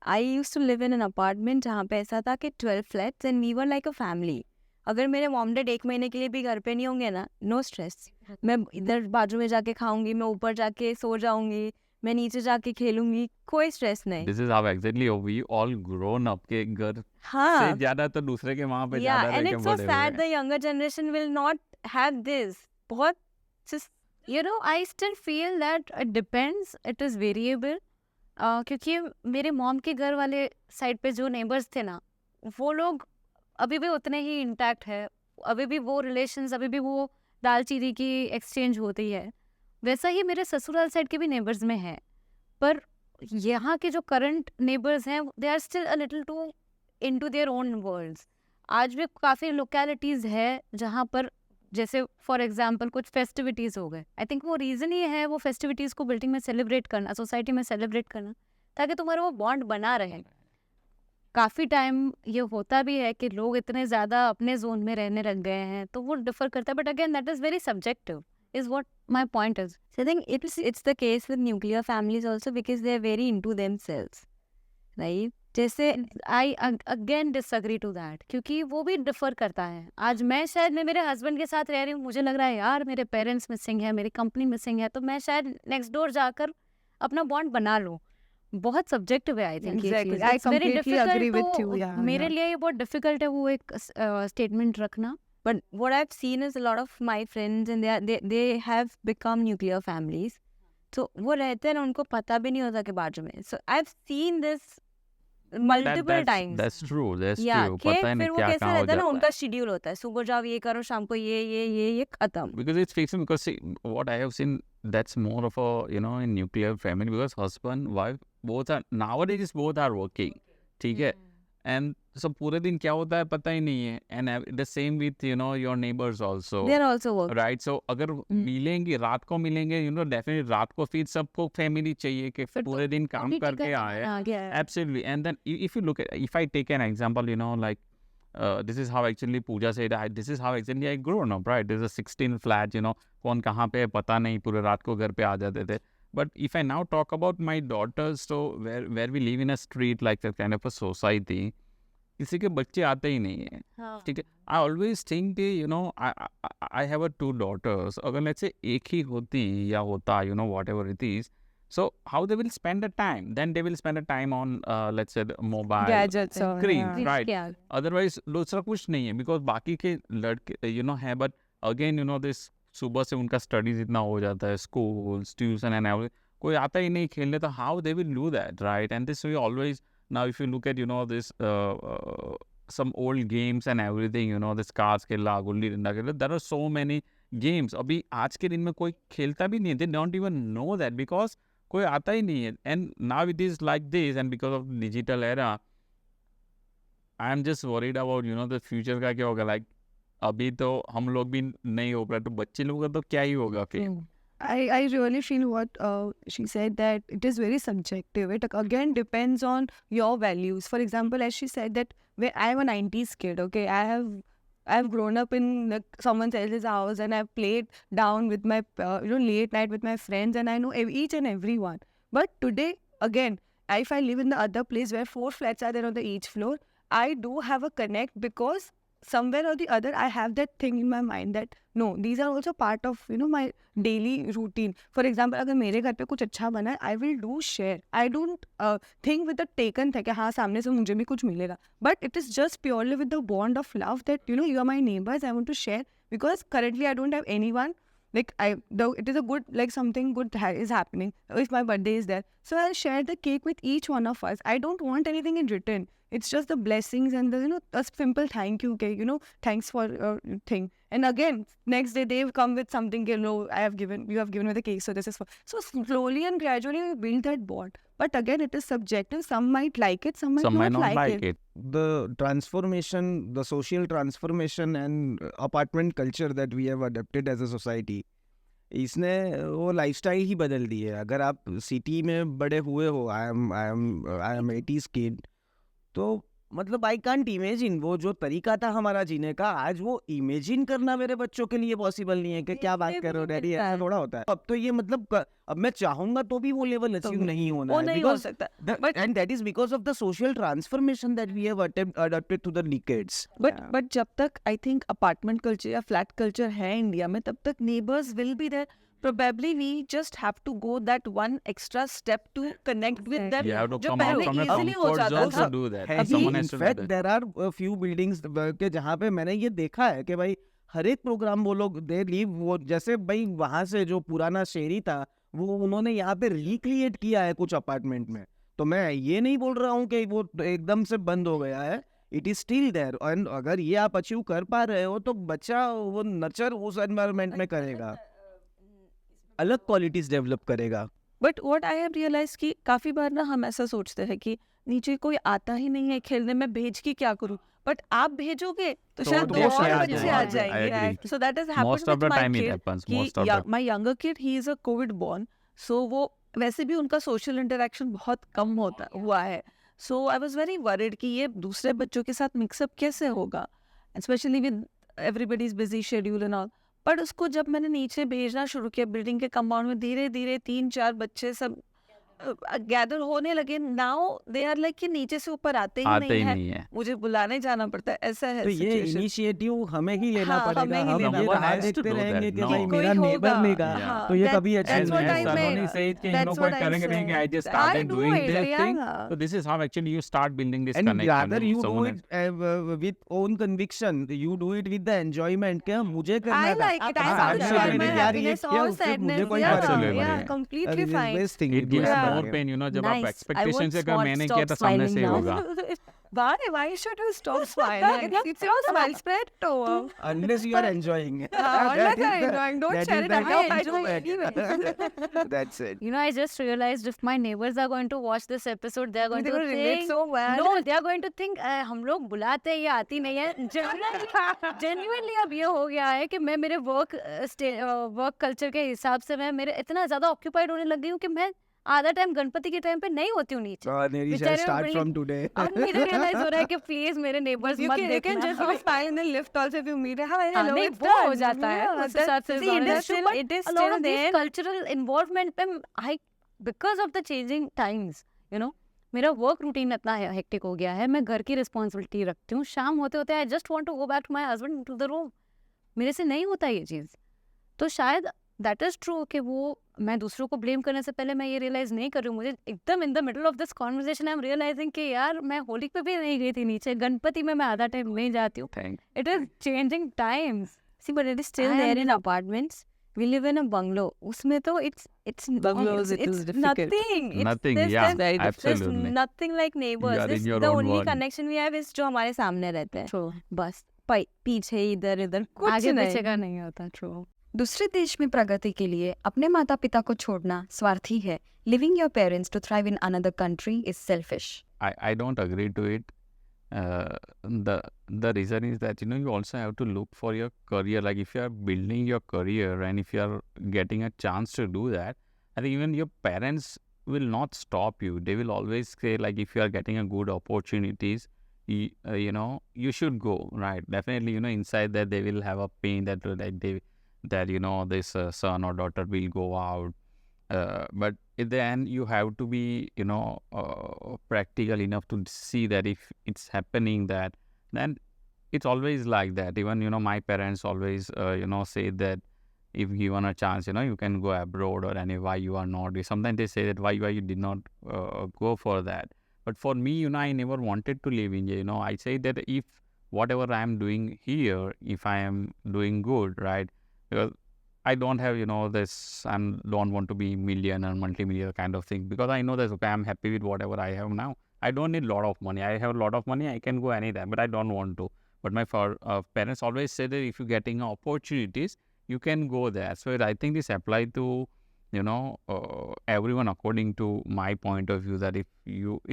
I used to live in an apartment जहाँ पे ऐसा था कि 12 flats and we were like a family. अगर मेरे मॉम डैड 1 महीने के लिए भी घर पे नहीं होंगे ना नो स्ट्रेस मैं इधर बाजू में जाके खाऊंगी मैं ऊपर जाके सो जाऊंगी मैं नीचे जाके खेलूंगी, कोई स्ट्रेस नहीं. This is how exactly we all grown up के घर से हाँ, ज्यादा तो दूसरे के वहाँ पे yeah, ज्यादा and रह के it's so बड़े sad हुए the younger generation will not have this. बहुत just You know, I still feel that it depends, it is variable. क्योंकि मेरे मॉम के घर वाले साइड पे जो नेबर्स थे ना, वो लोग अभी भी उतने ही इंटैक्ट है, अभी भी वो रिलेशंस, अभी भी वो दाल चीनी की एक्सचेंज होती है. वैसा ही मेरे ससुराल साइड के भी नेबर्स में है. पर यहाँ के जो करंट नेबर्स हैं, they are still a little too into their own worlds. आज भी काफ़ी लोकेलिटीज़ है जहाँ पर जैसे फॉर एग्जांपल कुछ फेस्टिविटीज़ हो गए. आई थिंक वो रीज़न ये है, वो फेस्टिविटीज़ को बिल्डिंग में सेलिब्रेट करना, सोसाइटी में सेलिब्रेट करना, ताकि तुम्हारा वो बॉन्ड बना रहे. काफ़ी टाइम ये होता भी है कि लोग इतने ज़्यादा अपने जोन में रहने लग गए हैं, तो वो डिफर करता है. But again that is very subjective, is what my point is. So I think it's the case with nuclear families also because they are very into themselves, right? जैसे I again disagree to that, क्योंकि वो भी differ करता है. आज मैं शायद मैं मेरे हस्बैंड के साथ रह रही हूँ, मुझे लग रहा है यार मेरे पेरेंट्स मिसिंग है, मेरी कंपनी मिसिंग है, तो मैं शायद नेक्स्ट डोर जाकर अपना बॉन्ड बना लूँ. बहुत सब्जेक्टिव है I think. Exactly. I completely agree with you. Yeah, मेरे yeah. लिए ये बहुत डिफिकल्ट है वो एक स्टेटमेंट रखना. but what I've seen is a lot of my friends and they have become nuclear families. So वो रहते हैं ना, उनको पता भी नहीं होता कि बाजू में. So I've seen this multiple times. That's true. That's Yeah, true. कि पता ही फिर नहीं वो क्या कैसे कहाँ हो रहता है ना, जाता उनका है. शेड्यूल होता है, सुबह जाओ ये करो, शाम को ये खत्म. Because it's fixed. Because see, what I have seen, that's more of a, you know, in nuclear family, because husband, wife, both are, nowadays both are working. ठीक है. And so पूरे दिन क्या होता है पता ही नहीं है. And the same with, you know, your neighbors also. They are also working. Right. So अगर मिलेंगे, रात को मिलेंगे, you know, definitely रात को फिर सबको फैमिली चाहिए कि पूरे दिन काम करके आए. Absolutely. And then if you look at, if I take an example, you know, like this is how actually Pooja said, this is how actually I grown up, right? There's a 16 flat, you know, कौन कहाँ पे पता नहीं, पूरे रात को घर पे आ जाते थे. But if I now talk about my daughters, so where we live in a street like that kind of a society, किसी के बच्चे आते ही नहीं है. ठीक है. I always think कि, you know, I have 2 daughters. अगर let's say एक ही होती या होता, you know, whatever it is, so how they will spend the time? Then they will spend the time on let's say the mobile Gadgets or screens, yeah. right? Otherwise दूसरा कुछ नहीं है, because बाकी के लड़के, you know, है. But again, you know, this सुबह से उनका स्टडीज इतना हो जाता है, स्कूल्स, ट्यूशन एंड एवरीथिंग, कोई आता ही नहीं खेलने, तो how they will do that, right? And this we always, now if you look at, you know, this some old games and everything, you know, this cards खेलना, गुल्ली डंडा खेलना, there are so many games. अभी आज के दिन में कोई खेलता भी नहीं है. They don't even know that because कोई आता ही नहीं है. And now it is like this, and because of digital era, I am just worried about, you know, the future का क्या होगा. Like अभी तो हम लोग भी नहीं हो पाए, तो बच्चे लोगों का तो क्या ही होगा फिर. I really feel what she said, that it is very subjective. It again depends on your values. For example, as she said that I am a 90s kid, okay, I have grown up in someone else's house, and I've played down with my late night with my friends, and I know each and every one. But today again, if I live in the other place where 4 flats are there on each floor, I do have a connect, because somewhere or the other I have that thing in my mind that no, these are also part of, you know, my daily routine. For example, अगर मेरे घर पे कुछ अच्छा बना है, I will do share. I don't think with the taken thing कि हाँ सामने से मुझे भी कुछ मिलेगा. But it is just purely with the bond of love that, you know, you are my neighbors, I want to share, because currently I don't have anyone. Like it is a good, like something good is happening. If my birthday is there, so I'll share the cake with each one of us. I don't want anything in return. It's just the blessings and the, you know, a simple thank you, okay, you know, thanks for thing. And again, next day they come with something, you know, you have given me the cake, so this is for. So slowly and gradually we build that bond. But again, it is subjective. Some might like it, some might not like it. The transformation, the social transformation and apartment culture that we have adopted as a society, इसने वो lifestyle ही बदल दी है. अगर आप city में बड़े हुए हो, आई एम 80s kid, तो मतलब आई कांट इमेजिन वो जो तरीका था हमारा जीने का, आज वो इमेजिन करना मेरे बच्चों के लिए पॉसिबल नहीं है कि क्या बात कर रहे हो डैडी, ऐसा थोड़ा होता है. अब तो ये मतलब अब मैं चाहूंगा तो भी वो लेवल अचीव नहीं होना है, नहीं हो सकता. But and that is because of the social transformation that we have adopted to the decades. But जब तक I think apartment culture या flat culture है इंडिया में, तब तक neighbors will be there. probably we just have to go that one extra step to connect with them. You have to जो come out पहले from your easily हो comfort जाता zone था. to do that. है Someone ही has to do in fact that. There are few buildings के जहाँ पे मैंने ये देखा है कि भाई हर एक प्रोग्राम वो लोग दे लीव, वो जैसे भाई वहां से जो पुराना शेरी था वो उन्होंने यहाँ पे रिक्रिएट किया है कुछ अपार्टमेंट में। तो मैं ये नहीं बोल रहा हूँ कि वो एकदम से बंद हो गया है, it is still there. And अगर ये आप अचीव कर पा रहे हो तो बच्चा वो नर्चर उस एनवायरनमेंट में करेगा, अलग क्वालिटीज डेवलप करेगा। But what I have realise कि काफी बार ना हम ऐसा सोचते हैं कि नीचे कोई आता ही नहीं है खेलने में, भेज के क्या करूं, बट आप भेजोगे तो शायद दो दो बच्चे और आ बच्चे आ जाएंगे। I agree. जाएंगे. So that is Most of the time it happens. Most of the my younger kid he is a covid born, so वो वैसे भी उनका सोशल इंटरेक्शन बहुत कम होता हुआ है. सो आई वाज वेरी वरीड कि ये दूसरे बच्चों के साथ मिक्सअप कैसे होगा, specially with everybody's busy schedule and all. पर उसको जब मैंने नीचे भेजना शुरू किया बिल्डिंग के कंपाउंड में, धीरे धीरे 3-4 बच्चे सब गैदर होने लगे. नाउ दे आर लाइक कि नीचे से ऊपर आते ही नहीं है, मुझे बुलाने जाना पड़ता है. ऐसा है तो ये situation. इनिशिएटिव हमें ही लेना हाँ, पड़ेगा। हमें ही हम लेना ये पड़ेगा. राह Has to देखते do that. रहेंगे कि No. भाई कोई मेरा नेबर होगा. लेगा, हाँ, तो ये that- कभी that's अचीव what नहीं I होगा। meant. Saloni said कि That's कोई what I करेंगे नहीं कि I just said. started I do doing it, this thing. yeah. So this is how actually you start building this And connection. rather you do Someone it with own conviction, you do it with the enjoyment कि मुझे करना I था। like it. I हाँ, want to हाँ, share my मैंने यार ये happiness किया, or उससे मुझे sadness. कोई Yeah, फर्क नहीं Absolutely. yeah, Yeah. completely fine. Best thing it gives Yeah. more pain, you know, जब आप Nice. I expectation won't से अगर मैंने किया तो stop सामने से smiling होगा. Why should you stop smiling? It's your smile spread over. unless you are enjoying it. Unless That is I'm the- enjoying. Don't that share is it. the I drawback. enjoy it. That's it. You know, I just realized if my neighbors are going to watch this episode, they are going They're to gonna relate think. so bad. No, they are going to think हम लोग बुलाते हैं ये आती नहीं है. Genuinely अब ये हो गया है कि मैं मेरे वर्क कल्चर के हिसाब से मैं मेरे इतना ज्यादा ऑक्यूपाइड होने लग गई हूँ कि मैं आधा टाइम गणपति के टाइम पे नहीं होती हूँ नीचे. Aneri shall बेचारे start बड़ी- from today. अब मुझे रियलाइज हो रहा है कि प्लीज मेरे नेबर्स You मत can देखना. just be smile in the lift also if you meet her. Hi, हाँ, hello, नहीं it's वो हो done. जाता है Yeah, उस that- हिसाब से see, it is still- but it is a lot still of these there. cultural involvement पे I because of the changing times, you know, मेरा वर्क रूटीन इतना हेक्टिक हो गया है, मैं घर की रिस्पॉन्सिबिलिटी रखती हूँ, शाम होते होते I just want to go back to my husband to the room. मेरे से नहीं होता ये चीज़. तो शायद दैट इज ट्रू कि वो मैं दूसरों को ब्लेम करने से पहले मैं ये रियलाइज नहीं कर रही हूँ. मुझे एकदम in the middle of this conversation I am realising कि यार मैं होली पे भी नहीं गई थी नीचे, गणपति में मैं आधा टाइम नहीं जाती हूँ. Thank. It is changing times. See, but it is still I there am- in apartments. We live in a bungalow. उसमें तो it's Bungalows, it is difficult. nothing. It's Nothing, there's- yeah, there's- absolutely. There's nothing like neighbors. You are in This, your the own only world. connection we have is जो हमारे सामने रहते हैं. True. बस पीछे इधर इधर कुछ आगे नहीं. पीछे का नहीं होता. ट्रू. दूसरे देश में प्रगति के लिए अपने माता पिता को छोड़ना स्वार्थी है. Leaving your parents to thrive in another country is selfish. I don't agree to it. The reason is that you also have to look for your career. Like if you are building your career and if you are getting a chance to do that, I think even your parents will not stop you. They will always say like if you are getting a good opportunities, you should go, right? Definitely, inside that they will have a pain that this son or daughter will go out. But in the end, you have to be, practical enough to see that if it's happening, that then it's always like that. Even, my parents always, say that if given a chance, you can go abroad or why you are not. Sometimes they say that why you did not go for that. But for me, I never wanted to live in India. I say that if whatever I am doing here, if I am doing good, right? Because I don't have, this, I don't want to be millionaire, multi-millionaire kind of thing, because I know that, okay, I'm happy with whatever I have now. I don't need a lot of money. I have a lot of money, I can go anytime, but I don't want to. But my parents always say that if you're getting opportunities, you can go there. So I think this applies to, everyone according to my point of view, that if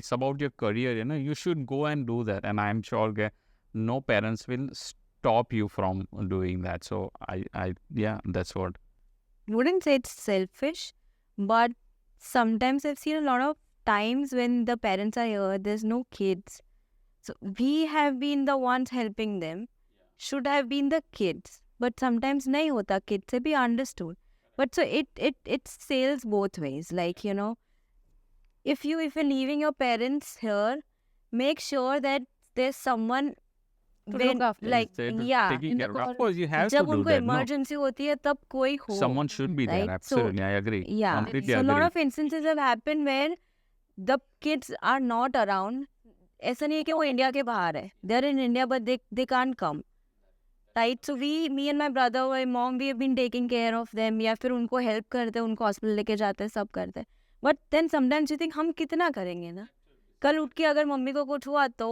it's about your career, you should go and do that. And I'm sure no parents will stop you from doing that. So yeah, that's what. Wouldn't say it's selfish, but sometimes I've seen a lot of times when the parents are here, there's no kids. So we have been the ones helping them. Should have been the kids. But sometimes nahi hota, kids se bhi understood. But so it sails both ways. Like, if you're leaving your parents here, make sure that there's someone to when, look after. like, Instead of yeah, taking care. Of course, you have जब to do उनको that. No, emergency होती है तब कोई हो. someone should be there. right? So, Absolutely, I agree. yeah, Completely so a lot agree. of instances have happened where the kids are not around. ऐसा नहीं है कि वो इंडिया के बाहर है. They're in India but they can't come. Right? So me and my brother, my mom, we have been taking care of them. या फिर उनको help करते हैं, उनको hospital लेके जाते हैं, सब करते हैं. But then sometimes you think हम कितना करेंगे ना? कल उठ के अगर मम्मी को कुछ हुआ तो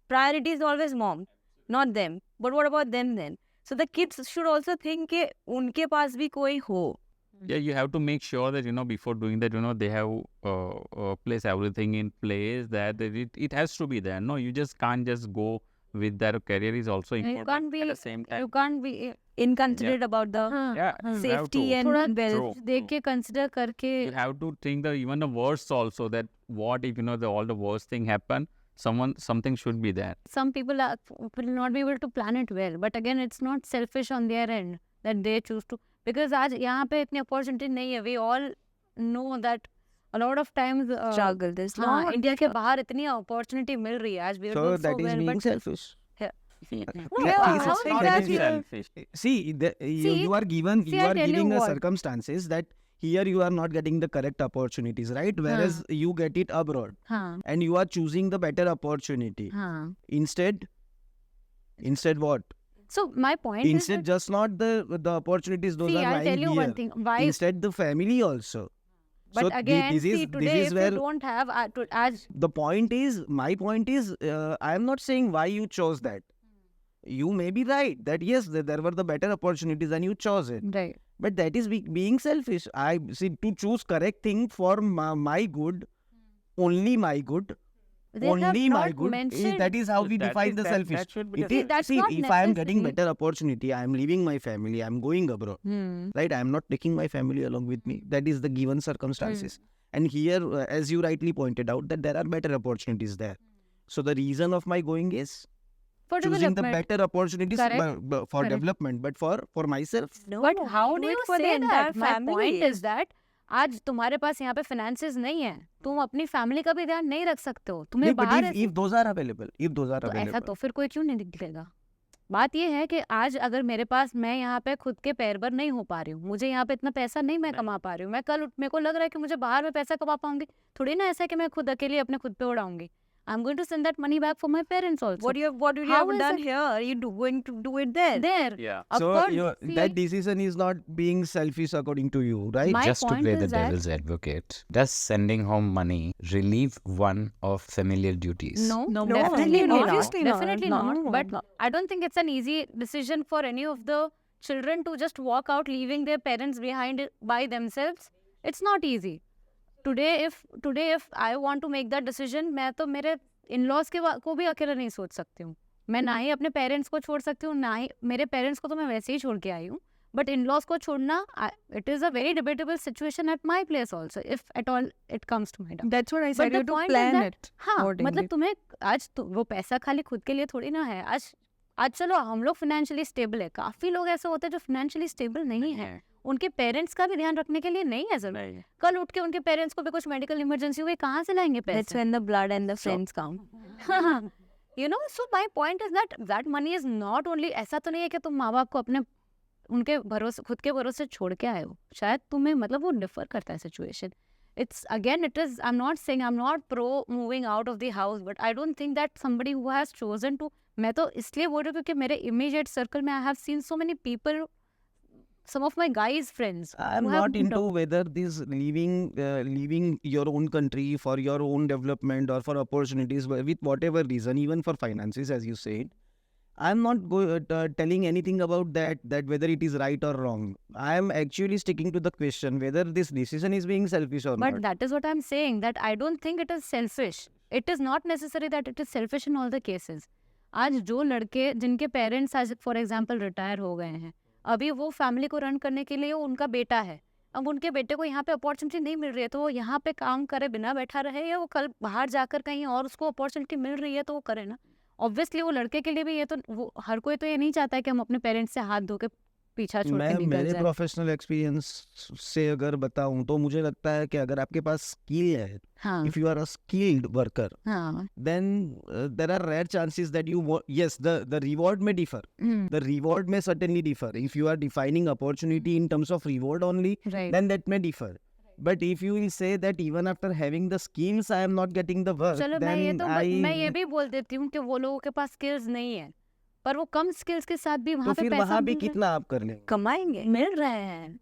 priority is always mom, not them. But what about them then? So the kids should also think कि उनके पास भी कोई हो. Yeah, you have to make sure that, before doing that, they have place everything in place, that it has to be there. No, you just can't just go with their career is also important. You can't be, at the same time. you can't be Inconsiderate about the Yeah, you have safety to. and थोड़ा wealth. True, देख के consider करके. You have to think that even the worst also, that what if, all the worst thing happen, something should be there. Some people will not be able to plan it well, but again it's not selfish on their end that they choose to, because आज यहाँ पे इतनी opportunity नहीं है. We all know that a lot of times Struggle. There's हाँ, lot. India के बाहर इतनी opportunity मिल रही है आज. We are So doing so that is well, being but selfish. Yeah, That is how not exactly? selfish. See, See, you are given, see, you I are tell you giving a what. circumstances that here you are not getting the correct opportunities, right? Whereas you get it abroad, हाँ and you are choosing the better opportunity. हाँ. Instead what? So my point is Instead, that, just not the opportunities, those see, are I'll lying tell you here. one thing. Why? Instead, the family also. But So again, this is see, this today is if where you don't have आज the point is. My point is, I am not saying why you chose that. You may be right that yes, there were the better opportunities and you chose it. right. But that is being selfish. I see, to choose correct thing for my good, only my good, They have only my not good. mentioned. That is how we That define is- the that- selfish. that should be It the- is- that's see, not if I am getting necessary. better opportunity, I am leaving my family, I am going abroad. Right? I am not taking my family along with me. That is the given circumstances. And here, as you rightly pointed out, that there are better opportunities there. So the reason of my going is For choosing the development. better opportunities Correct. for Correct. development, but for myself. No, But how do do it you for the say entire that? My family. point is that आज तुम्हारे पास यहाँ पे finances नहीं है, तुम अपनी family का भी ध्यान नहीं रख सकते हो. तुम्हें No, but बाहर if those are available, तो ऐसा तो फिर कोई क्यों नहीं निकलेगा? बात ये है कि आज अगर मेरे पास, मैं यहाँ पे खुद के पैर पर नहीं हो पा रही हूँ, मुझे यहाँ पे इतना पैसा नहीं मैं कमा पा रही हूँ, मैं कल मेरे को लग रहा है कि मुझे बाहर में पैसा कमा पाऊंगी, थोड़ी ना ऐसा है कि मैं खुद अकेले अपने खुद पे उड़ाऊंगी. I'm going to send that money back for my parents also. What would you How have is done it- here? Are you going to do it there? There. Yeah. Of So course, see, that decision is not being selfish according to you, right? My Just to point play the is that- devil's advocate, does sending home money relieve one of familial duties? No, No, definitely no, not. obviously not. Definitely No, not. no, But no. I don't think it's an easy decision for any of the children to just walk out, leaving their parents behind by themselves. It's not easy. Today, if I want to make that decision, मैं तो मेरे in-laws को भी अकेला नहीं सोच सकती हूँ. मैं ना ही अपने पेरेंट्स को छोड़ सकती हूँ, ना ही मेरे पेरेंट्स को तो मैं वैसे ही छोड़ के आई हूँ. But in-laws को छोड़ना, it is a very debatable situation at my place also, if at all it comes to my door. That's what I said. the You have to point is plan that- it. हाँ, accordingly. मतलब तुम्हें आज वो पैसा खाली खुद के लिए थोड़ी ना है. आज चलो हम लोग फाइनेंशियली स्टेबल है, काफी लोग ऐसे होते हैं जो फाइनेंशियली स्टेबल नहीं है, उनके पेरेंट्स का भी ध्यान रखने के लिए नहीं है जरूरत. कल उठ के उनके पेरेंट्स को भी कुछ मेडिकल इमरजेंसी हुई, कहाँ से लाएंगे That's पैसे? when the blood and the friends count. You know, so my point is that money is not only, ऐसा तो नहीं है कि तुम माँ बाप को अपने उनके भरोसे, खुद के भरोसे छोड़ के आए हो. शायद तुम्हें, मतलब वो डिफर करता है situation. It's again, it is, I'm not saying, I'm not pro moving out of the house, but I don't think that somebody who has chosen to, मैं तो इसलिए बोल रही हूँ क्योंकि मेरे immediate circle में I have seen so many people, some of my guys friends. I am who have not moved into out. whether this leaving your own country for your own development or for opportunities with whatever reason, even for finances, as you said. I am not telling anything about that whether it is right or wrong. I am actually sticking to the question whether this decision is being selfish or But not. that is what I'm saying, that I don't think it is selfish. It is not necessary that it is selfish in all the cases. आज जो लड़के जिनके parents आज for example retire हो गए हैं, अभी वो फैमिली को रन करने के लिए वो उनका बेटा है, अब उनके बेटे को यहाँ पे अपॉर्चुनिटी नहीं मिल रही है तो वो यहाँ पे काम करे बिना बैठा रहे, या वो कल बाहर जाकर कहीं और उसको अपॉर्चुनिटी मिल रही है तो वो करे ना. ऑब्वियसली वो लड़के के लिए भी ये तो, वो हर कोई तो ये नहीं चाहता है कि हम अपने पेरेंट्स से हाथ धो के पीछा छोड़ के मैं निकल मेरे जाए। प्रोफेशनल एक्सपीरियंस से अगर बताऊं तो मुझे लगता है कि अगर आपके पास स्किल है, हाँ if you are a skilled worker, हाँ then there are rare chances that yes, the reward may differ. The reward may certainly differ. If you are defining opportunity in terms of reward only, right then that may differ. But if you will say that even after having the skills, I am not getting the work, चलो मैं ये then तो मैं ये भी बोल देती हूँ कि वो लोगों के पास स्किल्स नहीं है, पर वो कम स्किल्स के साथ भी तो वहाँ पे फिर पैसा वहाँ भी मिल रहा है। कितना आप कर लेंगे? कमाएंगे। मिल रहे हैं।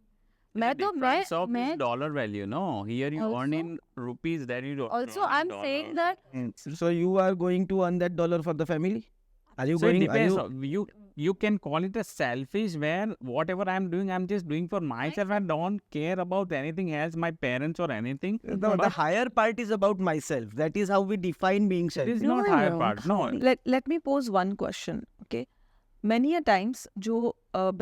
मैं तो Difference of मैं dollar value, no? Here you earn Also- in rupees, there you don't also earn in I'm saying dollar. that So you are going to earn that dollar for the family? Are you So it going? depends. You can call it a selfish where whatever I'm doing, I'm just doing for myself. I don't care about anything else, my parents or anything. The higher part is about myself. That is how we define being It selfish. is not higher part. No. Let me pose one question. Okay, many a times जो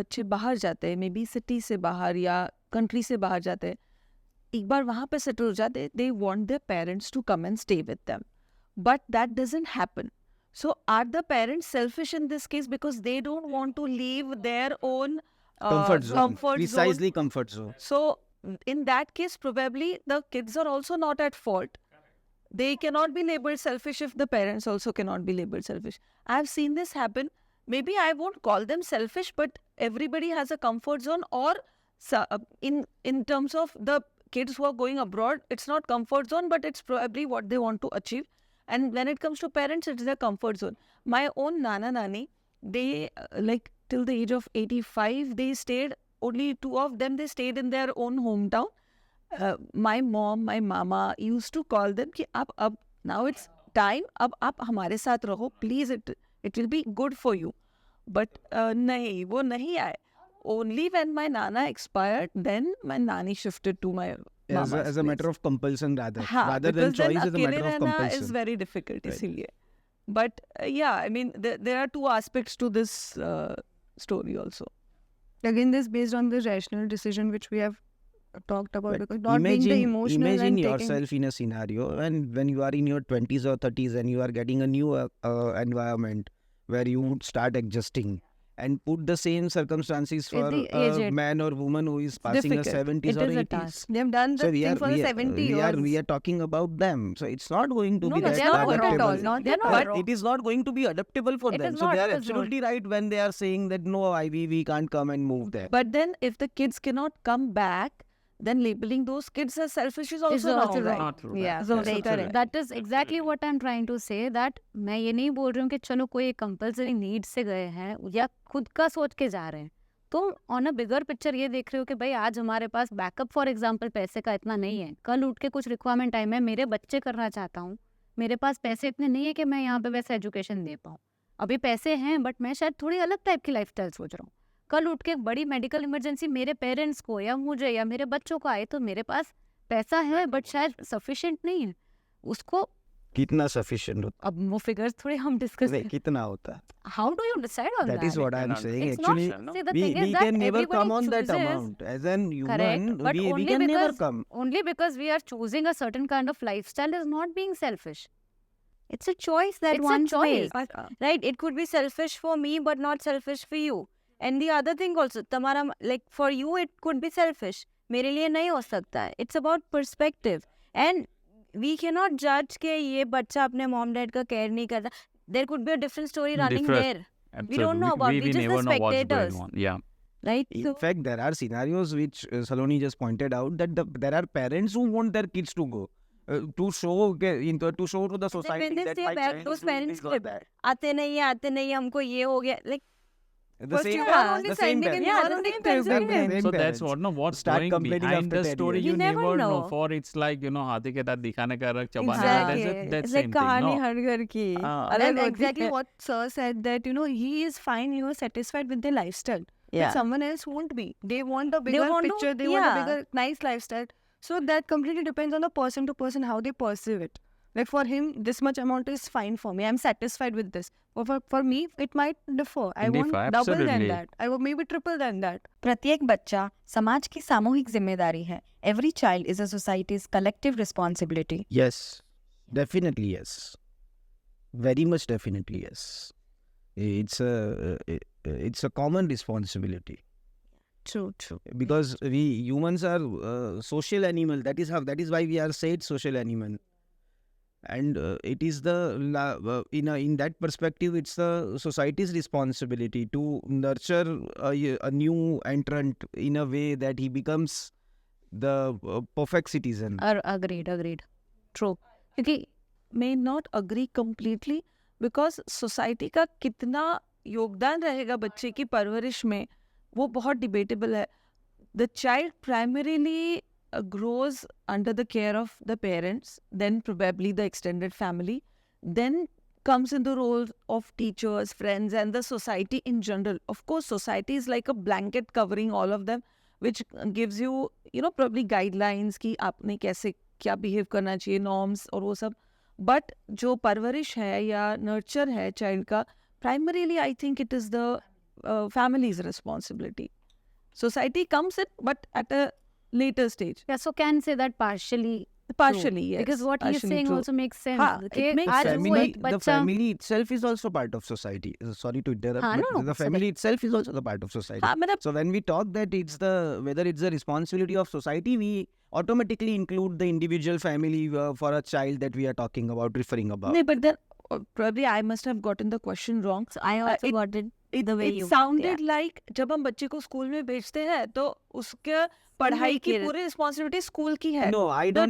बच्चे बाहर जाते हैं, may be city से बाहर या country से बाहर जाते हैं, एक बार वहाँ पे सेटल हो जाते हैं, they want their parents to come and stay with them, but that doesn't happen. So are the parents selfish in this case because they don't want to leave their own Comfort zone. comfort zone? Precisely comfort zone. So in that case, probably the kids are also not at fault. They cannot be labeled selfish if the parents also cannot be labeled selfish. I've seen this happen. Maybe I won't call them selfish, but everybody has a comfort zone. Or in terms of the kids who are going abroad, it's not comfort zone, but it's probably what they want to achieve. And when it comes to parents, it's their comfort zone. My own Nana Nani, they like till the age of 85, they stayed, only 2 of them, they stayed in their own hometown. My mom, my mama used to call them कि अब now it's time, अब आप हमारे साथ रहो, please, it will be good for you. But नहीं, वो नहीं आए. Only when my Nana expired, then my Nani shifted to my As a matter of compulsion rather. हाँ, Rather than because then choice, as a अकेले matter of रहना compulsion. is very difficult, Right. इसीलिए. But yeah, I mean, there are two aspects to this story also. Again, this based on the rational decision which we have talked about, But because not being the emotional imagine and taking... yourself in a scenario when you are in your 20s or 30s and you are getting a new environment where you would start adjusting, and put the same circumstances for the a aged. man or woman who is passing Difficult. a 70s It or is a 80s. task. They have done the So thing for the 70 years. we are talking about them. So it's not going to No, be no, that they are not adaptable. at all. No, they are not. But it is not going to be adaptable for It them. is So not, they are it is not. absolutely right when they are saying that no, we can't come and move there. But then if the kids cannot come back, then labeling those kids as selfish is also Is also wrong. wrong. Not true. Yeah, It's also right, correct. That is exactly what I'm trying to say, that मैं ये नहीं बोल रही हूँ कि चलो कोई compulsory need से गए हैं या खुद का सोच के जा रहे हैं, तो ऑन अ बिगर पिक्चर ये देख रहे हो कि भाई आज हमारे पास बैकअप फॉर एग्जांपल पैसे का इतना नहीं है, कल उठ के कुछ रिक्वायरमेंट आई, मैं मेरे बच्चे करना चाहता हूँ, मेरे पास पैसे इतने नहीं है कि मैं यहाँ पे वैसे एजुकेशन दे पाऊँ, अभी पैसे हैं बट मैं शायद थोड़ी अलग टाइप की लाइफस्टाइल सोच रहा हूँ, कल उठ के एक बड़ी मेडिकल इमरजेंसी मेरे पेरेंट्स को या मुझे या मेरे बच्चों को आए, तो मेरे पास पैसा है बट शायद सफिशिएंट नहीं है, उसको कितना sufficient होता अब वो फिगर्स थोड़े हम डिस्कस, नहीं, कितना होता है? How do you decide on That is what I am Cannot. saying. It's Actually, not, see, the we thing is that can never everybody come on that chooses, amount. As an correct, human, but we only can never because come. only because we are choosing a certain kind of lifestyle is not being selfish. It's a choice that It's a one's choice. made. Right? It could be selfish for me, but not selfish for you. And the other thing also, तुम्हारा like for you it could be selfish. मेरे लिए नहीं हो सकता है. It's about perspective. And we cannot judge कि ये बच्चा अपने mom dad का care नहीं करता. There could be a different story running Different. there. We don't know about. We We just never the know what's spectators. going on. Yeah. Right? In So fact, there are scenarios which Saloni just pointed out that there are parents who want their kids to go to show to show to the society when they that stay my back, child those is doing parents this or flip. that. आते नहीं हमको ये हो गया. Like The First same you are parents, only the same sending in parents. one only parents Same again. parents. So that's what, no, what's Start going complaining behind after the 10 story, years. you You never never know. know. For it's like, हाथी के दांत दिखाने का रख चबाने का, Exactly. that's It's same like thing, कहानी no? हर घर की. अलग And होती exactly है. what Sir said, that he is fine, he was satisfied with their lifestyle. Yeah. But someone else won't be. They want the bigger want to- picture, they want a yeah. bigger, nice lifestyle. So that completely depends on the person to person, how they perceive it. Like for him, this much amount is fine for me. I'm satisfied with this. Or for me, it might differ. I want Differ, double than absolutely. that. I want maybe triple than that. प्रत्येक बच्चा समाज की सामूहिक जिम्मेदारी है. Every child is a society's collective responsibility. Yes, definitely yes. Very much definitely yes. It's a common responsibility. True, true. because we humans are social animal. That is why we are said social animal. And it is in that perspective, it's the society's responsibility to nurture a new entrant in a way that he becomes the perfect citizen. Agreed. True. क्योंकि may not agree completely because society का कितना योगदान रहेगा बच्चे की परवरिश में वो बहुत debatable है. The child primarily grows under the care of the parents, then probably the extended family, then comes in the role of teachers, friends, and the society in general. Of course, society is like a blanket covering all of them, which gives you, probably guidelines कि आपने कैसे क्या behave करना चाहिए, norms और वो सब. But जो परवरिश है या nurture है child का, primarily I think it is the family's responsibility. Society comes in, but at a later stage. Yeah, so can say that partially. Partially, yes. Because what he's partially saying true. also makes sense. हाँ, Okay, it makes आज sense. वो एक The बच्चा family itself is also part of society. Sorry to interrupt, हाँ, but no, the so family itself is also the part of society. हाँ, मतलब So when we talk that whether it's the responsibility of society, we automatically include the individual family for a child that we are talking about, referring about. नहीं, but then probably I must have gotten the question wrong. So I also it- got it the way It you sounded like जब हम बच्चे को school में भेजते हैं तो उसके पढ़ाई की पूरी रिस्पॉन्सिबिलिटी स्कूल की है. No, I That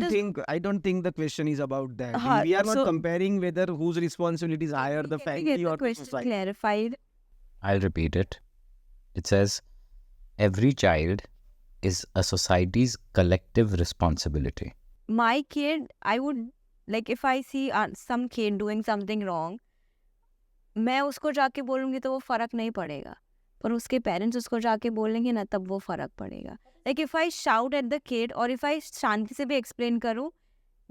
don't think the question is about that. हाँ, We are not so- comparing whether whose responsibility is higher, the Can we family get or the the question society. clarified? I'll repeat it. It says, every child is a society's collective responsibility. My kid, I would, like if I see some kid doing something wrong, मैं उसको जाके बोलूँगी तो वो फ़र्क नहीं पड़ेगा, पर उसके पेरेंट्स उसको जाके बोलेंगे ना तब वो फ़र्क पड़ेगा. Like if I shout at the kid or if I शांति से भी explain करूँ,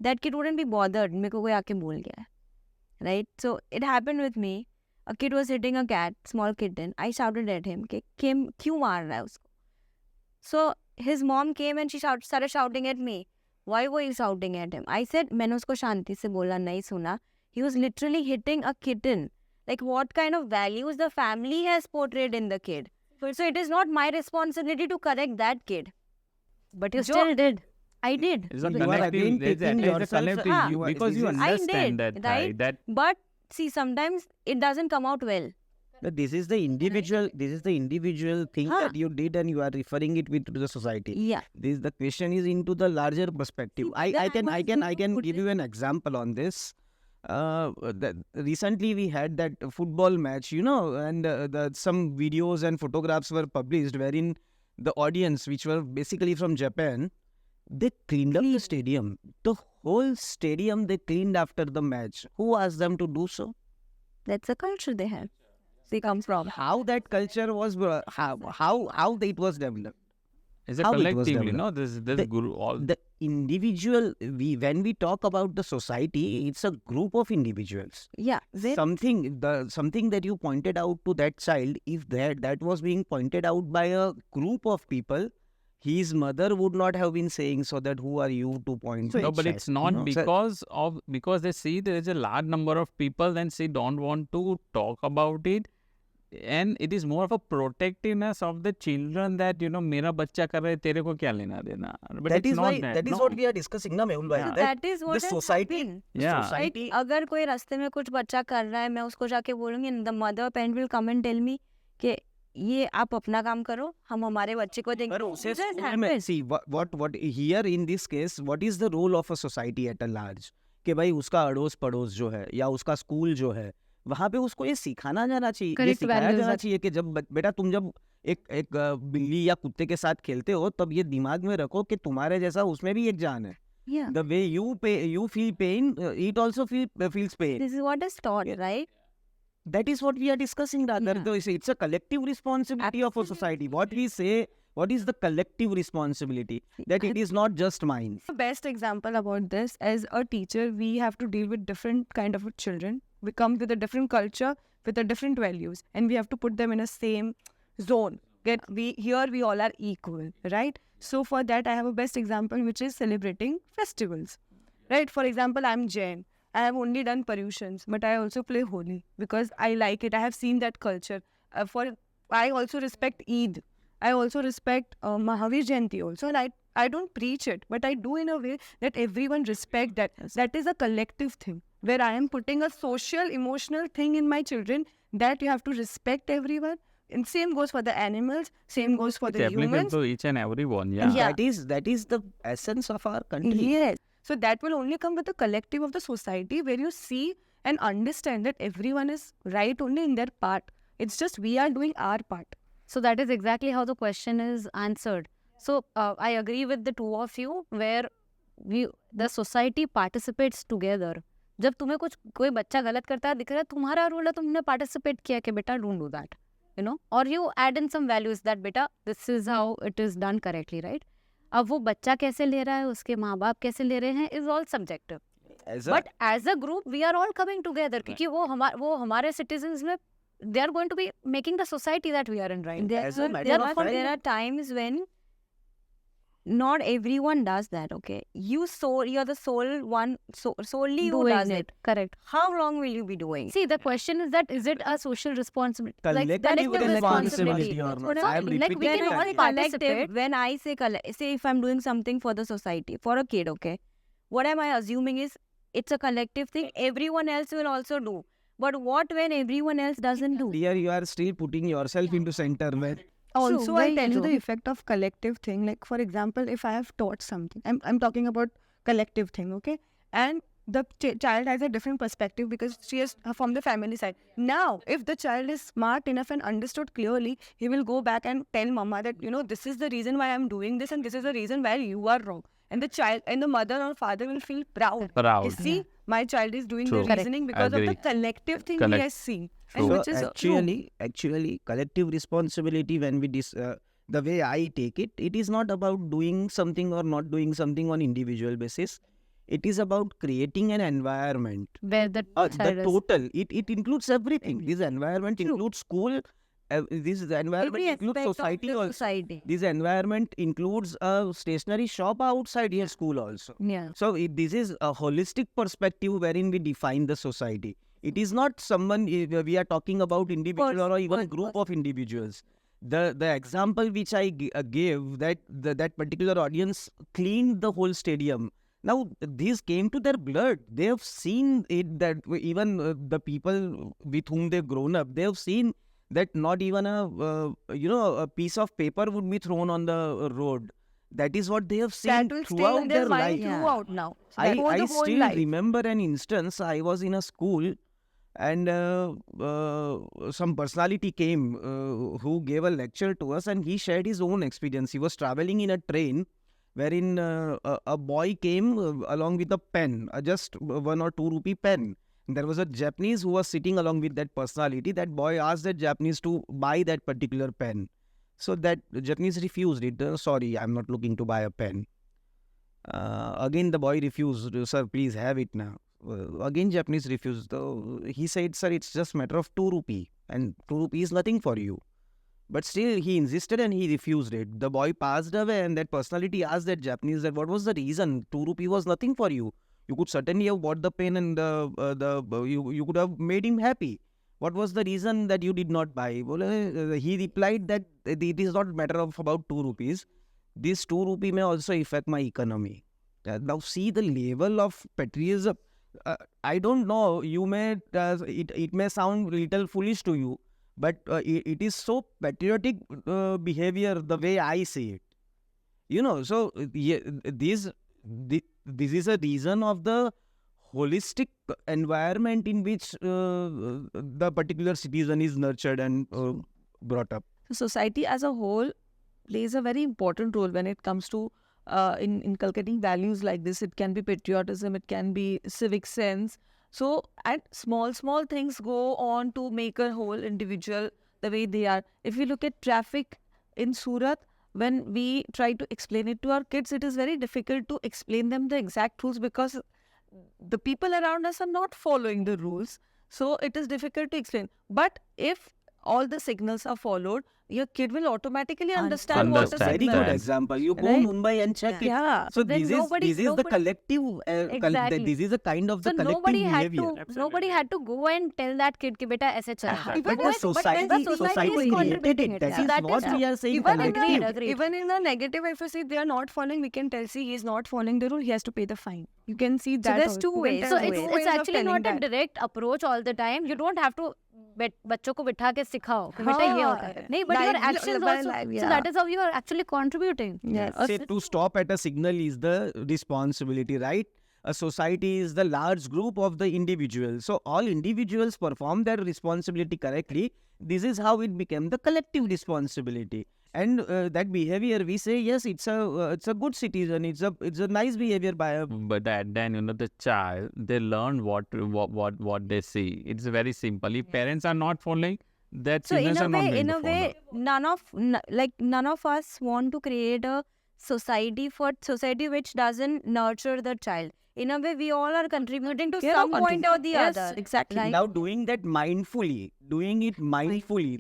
that kid wouldn't be bothered. मेरे को कोई आके बोल गया है, right? So it happened with me. A kid was hitting a cat, small kitten. I shouted at him कि क्यों मार रहा है उसको? So his mom came and she started shouting at me. Why were you shouting at him? I said, मैंने उसको शांति से बोला, नहीं सुना. He was literally hitting a kitten. Like what kind of values the family has portrayed in the kid. So it is not my responsibility to correct that kid. But you still did. I did. It's a You are collective, again there's a- taking there's a yourself- collective, हाँ, you- because you I did, understand that, right? that But see, sometimes it doesn't come out well. But this is the individual thing Huh. that you did, and you are referring it to the society. Yeah. The question is into the larger perspective. I can give you an example on this. Recently we had that football match, and some videos and photographs were published wherein the audience, which were basically from Japan, they cleaned up the stadium. The whole stadium they cleaned after the match. Who asked them to do so? That's the culture they have. They come from. How that culture was, how it was developed. is a how it was collectively, developed. this The- guru, all The individual, when we talk about the society, it's a group of individuals. Yeah. Something that you pointed out to that child, if that was being pointed out by a group of people, his mother would not have been saying, so that who are you to point? No, such but at, it's not So- because they see there is a large number of people, then they don't want to talk about it, and it is more of a protectiveness of the children that मेरा बच्चा कर रहा है तेरे को क्या लेना देना. But that it's is not why that. that is No. what we are discussing, na Mehul bhai. Yeah. That is what the has society, happened. Yeah. society. अगर कोई रास्ते में कुछ बच्चा कर रहा है मैं उसको जाके बोलूँगी the mother parent will come and tell me कि ये आप अपना काम करो हम हमारे बच्चे को देंगे. पर उसे This has स्कूल में happened. see what here in this case, what is the role of a society at a large? कि भाई उसका अड़ोस पड़ोस जो है या उसका स्कूल जो है वहाँ पे उसको ये सिखाना जाना चाहिए, ये Correct सिखाया values जाना are- चाहिए कि जब बेटा तुम जब एक बिल्ली या कुत्ते के साथ खेलते हो तब ये दिमाग में रखो कि तुम्हारे जैसा उसमें भी एक जान है. Yeah. The way you feel pain, it also feels pain. This is what is taught, right? That is what we are discussing rather. Yeah. Though it's a collective responsibility of a society. What we say, what is the collective responsibility? That it is not just mine. The best example about this, as a teacher, we have to deal with different kind of children. We come with a different culture, with a different values, and we have to put them in a same zone. We all are equal, right? So for that, I have a best example, which is celebrating festivals, right? For example, I'm Jain. I have only done Paryushans, but I also play Holi because I like it. I have seen that culture. I also respect Eid. I also respect Mahavir Jayanti also, and I don't preach it, but I do in a way that everyone respect that. That is a collective thing where I am putting a social, emotional thing in my children that you have to respect everyone. And same goes for the animals, same goes for It's the applicable humans. to each and every one. And Yeah. that is the essence of our country. Yes. So that will only come with the collective of the society where you see and understand that everyone is right only in their part. It's just we are doing our part. So that is exactly how the question is answered. So I agree with the two of you where the society participates together. जब तुम्हें कोई बच्चा गलत करता है दिख रहा है, तुम्हारा रोल है, तुमने पार्टिसिपेट किया कि बेटा don't do that, you know, और you add in some values that बेटा this is how it is done correctly, right? अब वो बच्चा कैसे ले रहा है, उसके माँ बाप कैसे ले रहे हैं, is all subjective, but as a group we are all coming together, क्योंकि वो हमारे सिटीजन्स में they are going to be making the society that we are in, right? There are times when not everyone does that, okay? You're the sole one, solely who Doing does it, correct. How long will you be doing? See, the question is that is it a social responsibility? Collective responsibility or not? I am Like we repeating can it all again. participate. When I say say if I'm doing something for the society, for a kid, okay? What am I assuming is it's a collective thing. Everyone else will also do. But what when everyone else doesn't do? Here you are still putting yourself into center where Also, very I'll tell you true. the effect of collective thing. Like, for example, if I have taught something, I'm talking about collective thing, okay? And the child has a different perspective because she is from the family side. Now, if the child is smart enough and understood clearly, he will go back and tell mama that, you know, this is the reason why I'm doing this and this is the reason why you are wrong. And the child and the mother or father will feel proud. Proud. You see, my child is doing True. the reasoning because of the Agree. collective thing Collect- he has seen. True. And So which is true. actually, collective responsibility, when we the way I take it, it is not about doing something or not doing something on individual basis. It is about creating an environment. Where the The child is. total, it includes everything. This environment includes school. This environment Every includes aspect society of the also. society. This environment includes a stationery shop outside your school also. Yeah. So this is a holistic perspective wherein we define the society. It is not someone we are talking about individual or even a group of individuals. The example which I gave that that particular audience cleaned the whole stadium. Now these came to their blood. They have seen it that even the people with whom they've grown up, they have seen that not even a piece of paper would be thrown on the road. That is what they have seen That will stay throughout in their their mind life. throughout now. I For the whole still life. remember an instance. I was in a school and some personality came who gave a lecture to us and he shared his own experience. He was traveling in a train wherein a boy came along with a pen, just 1 or 2 rupee pen. There was a Japanese who was sitting along with that personality. That boy asked that Japanese to buy that particular pen. So that Japanese refused it. Sorry, I'm not looking to buy a pen. Again, the boy refused. Sir, please have it now. Again, Japanese refused. He said, sir, it's just matter of 2 rupee. And 2 rupee is nothing for you. But still, he insisted and he refused it. The boy passed away and that personality asked that Japanese that what was the reason? 2 rupee was nothing for you. You could certainly have bought the pen and you could have made him happy. What was the reason that you did not buy? Well, he replied that it is not matter of about 2 rupees. This 2 rupee may also affect my economy. Now see the level of patriotism. I don't know. You may it may sound little foolish to you, but it is so patriotic behavior the way I see it. You know, so this is a reason of the holistic environment in which the particular citizen is nurtured and brought up. So society as a whole plays a very important role when it comes to in inculcating values like this. It can be patriotism, it can be civic sense. So, and small things go on to make a whole individual the way they are. If we look at traffic in Surat, when we try to explain it to our kids, it is very difficult to explain them the exact rules because the people around us are not following the rules. So it is difficult to explain. But if all the signals are followed, your kid will automatically understand what is Understand. Very good Understand. example. You go Right? Mumbai and check it. Yeah. So Then this nobody- is the nobody- collective. Exactly. This is a kind of the So collective nobody behavior. nobody had to go and tell that kid कि बेटा ऐसे चल. Exactly. But the But society the society is created contributing it. it. That Yeah. is That what is- we are saying. Even in, collective. the, Agreed. even in the negative, if you see they are not following, we can tell, see, he is not following the rule, he has to pay the fine. You can see that. there's also. two You can ways. tell So two it's ways of actually telling not a that. direct approach all the time. You don't have to बच्चों को बिठा के सिखाओ कि बेटा ये होता है. नहीं, but your Live- actions by also. live, So yeah. that is how you are actually contributing. Yes. Say to stop at a signal is the responsibility, right? A society is the large group of the individuals. So all individuals perform their responsibility correctly. This is how it became the collective responsibility. And that behavior, we say yes, it's a good citizen. It's a nice behavior by a. But then the child, they learn what they see. It's very simple. If parents are not following, that So children are not going in to a way, none of us want to create a society which doesn't nurture the child. In a way, we all are contributing to We are some all point or the Yes, other. exactly. Right? Now doing it mindfully,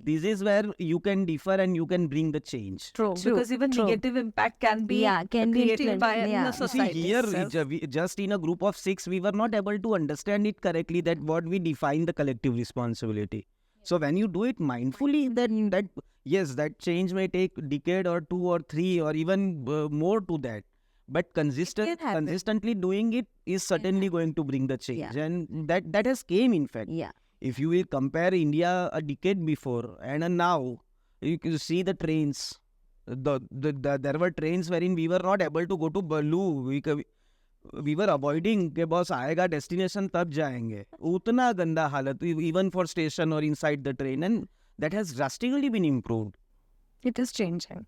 this is where you can differ and you can bring the change. True. Because even negative impact can be can be created by yeah. the See, society here, itself. just in a group of 6, we were not able to understand it correctly, that what we define the collective responsibility. So when you do it mindfully, then that change may take a decade or 2 or 3 or even more to that. But consistently doing it is certainly going to bring the change. And that has came, in fact. Yeah. If you will compare India a decade before and now, you can see the trains. There were trains wherein we were not able to go to Balu. We were avoiding कि boss आएगा destination तब जाएंगे. उतना गंदा हालत, even for station or inside the train, and that has drastically been improved. It is changing.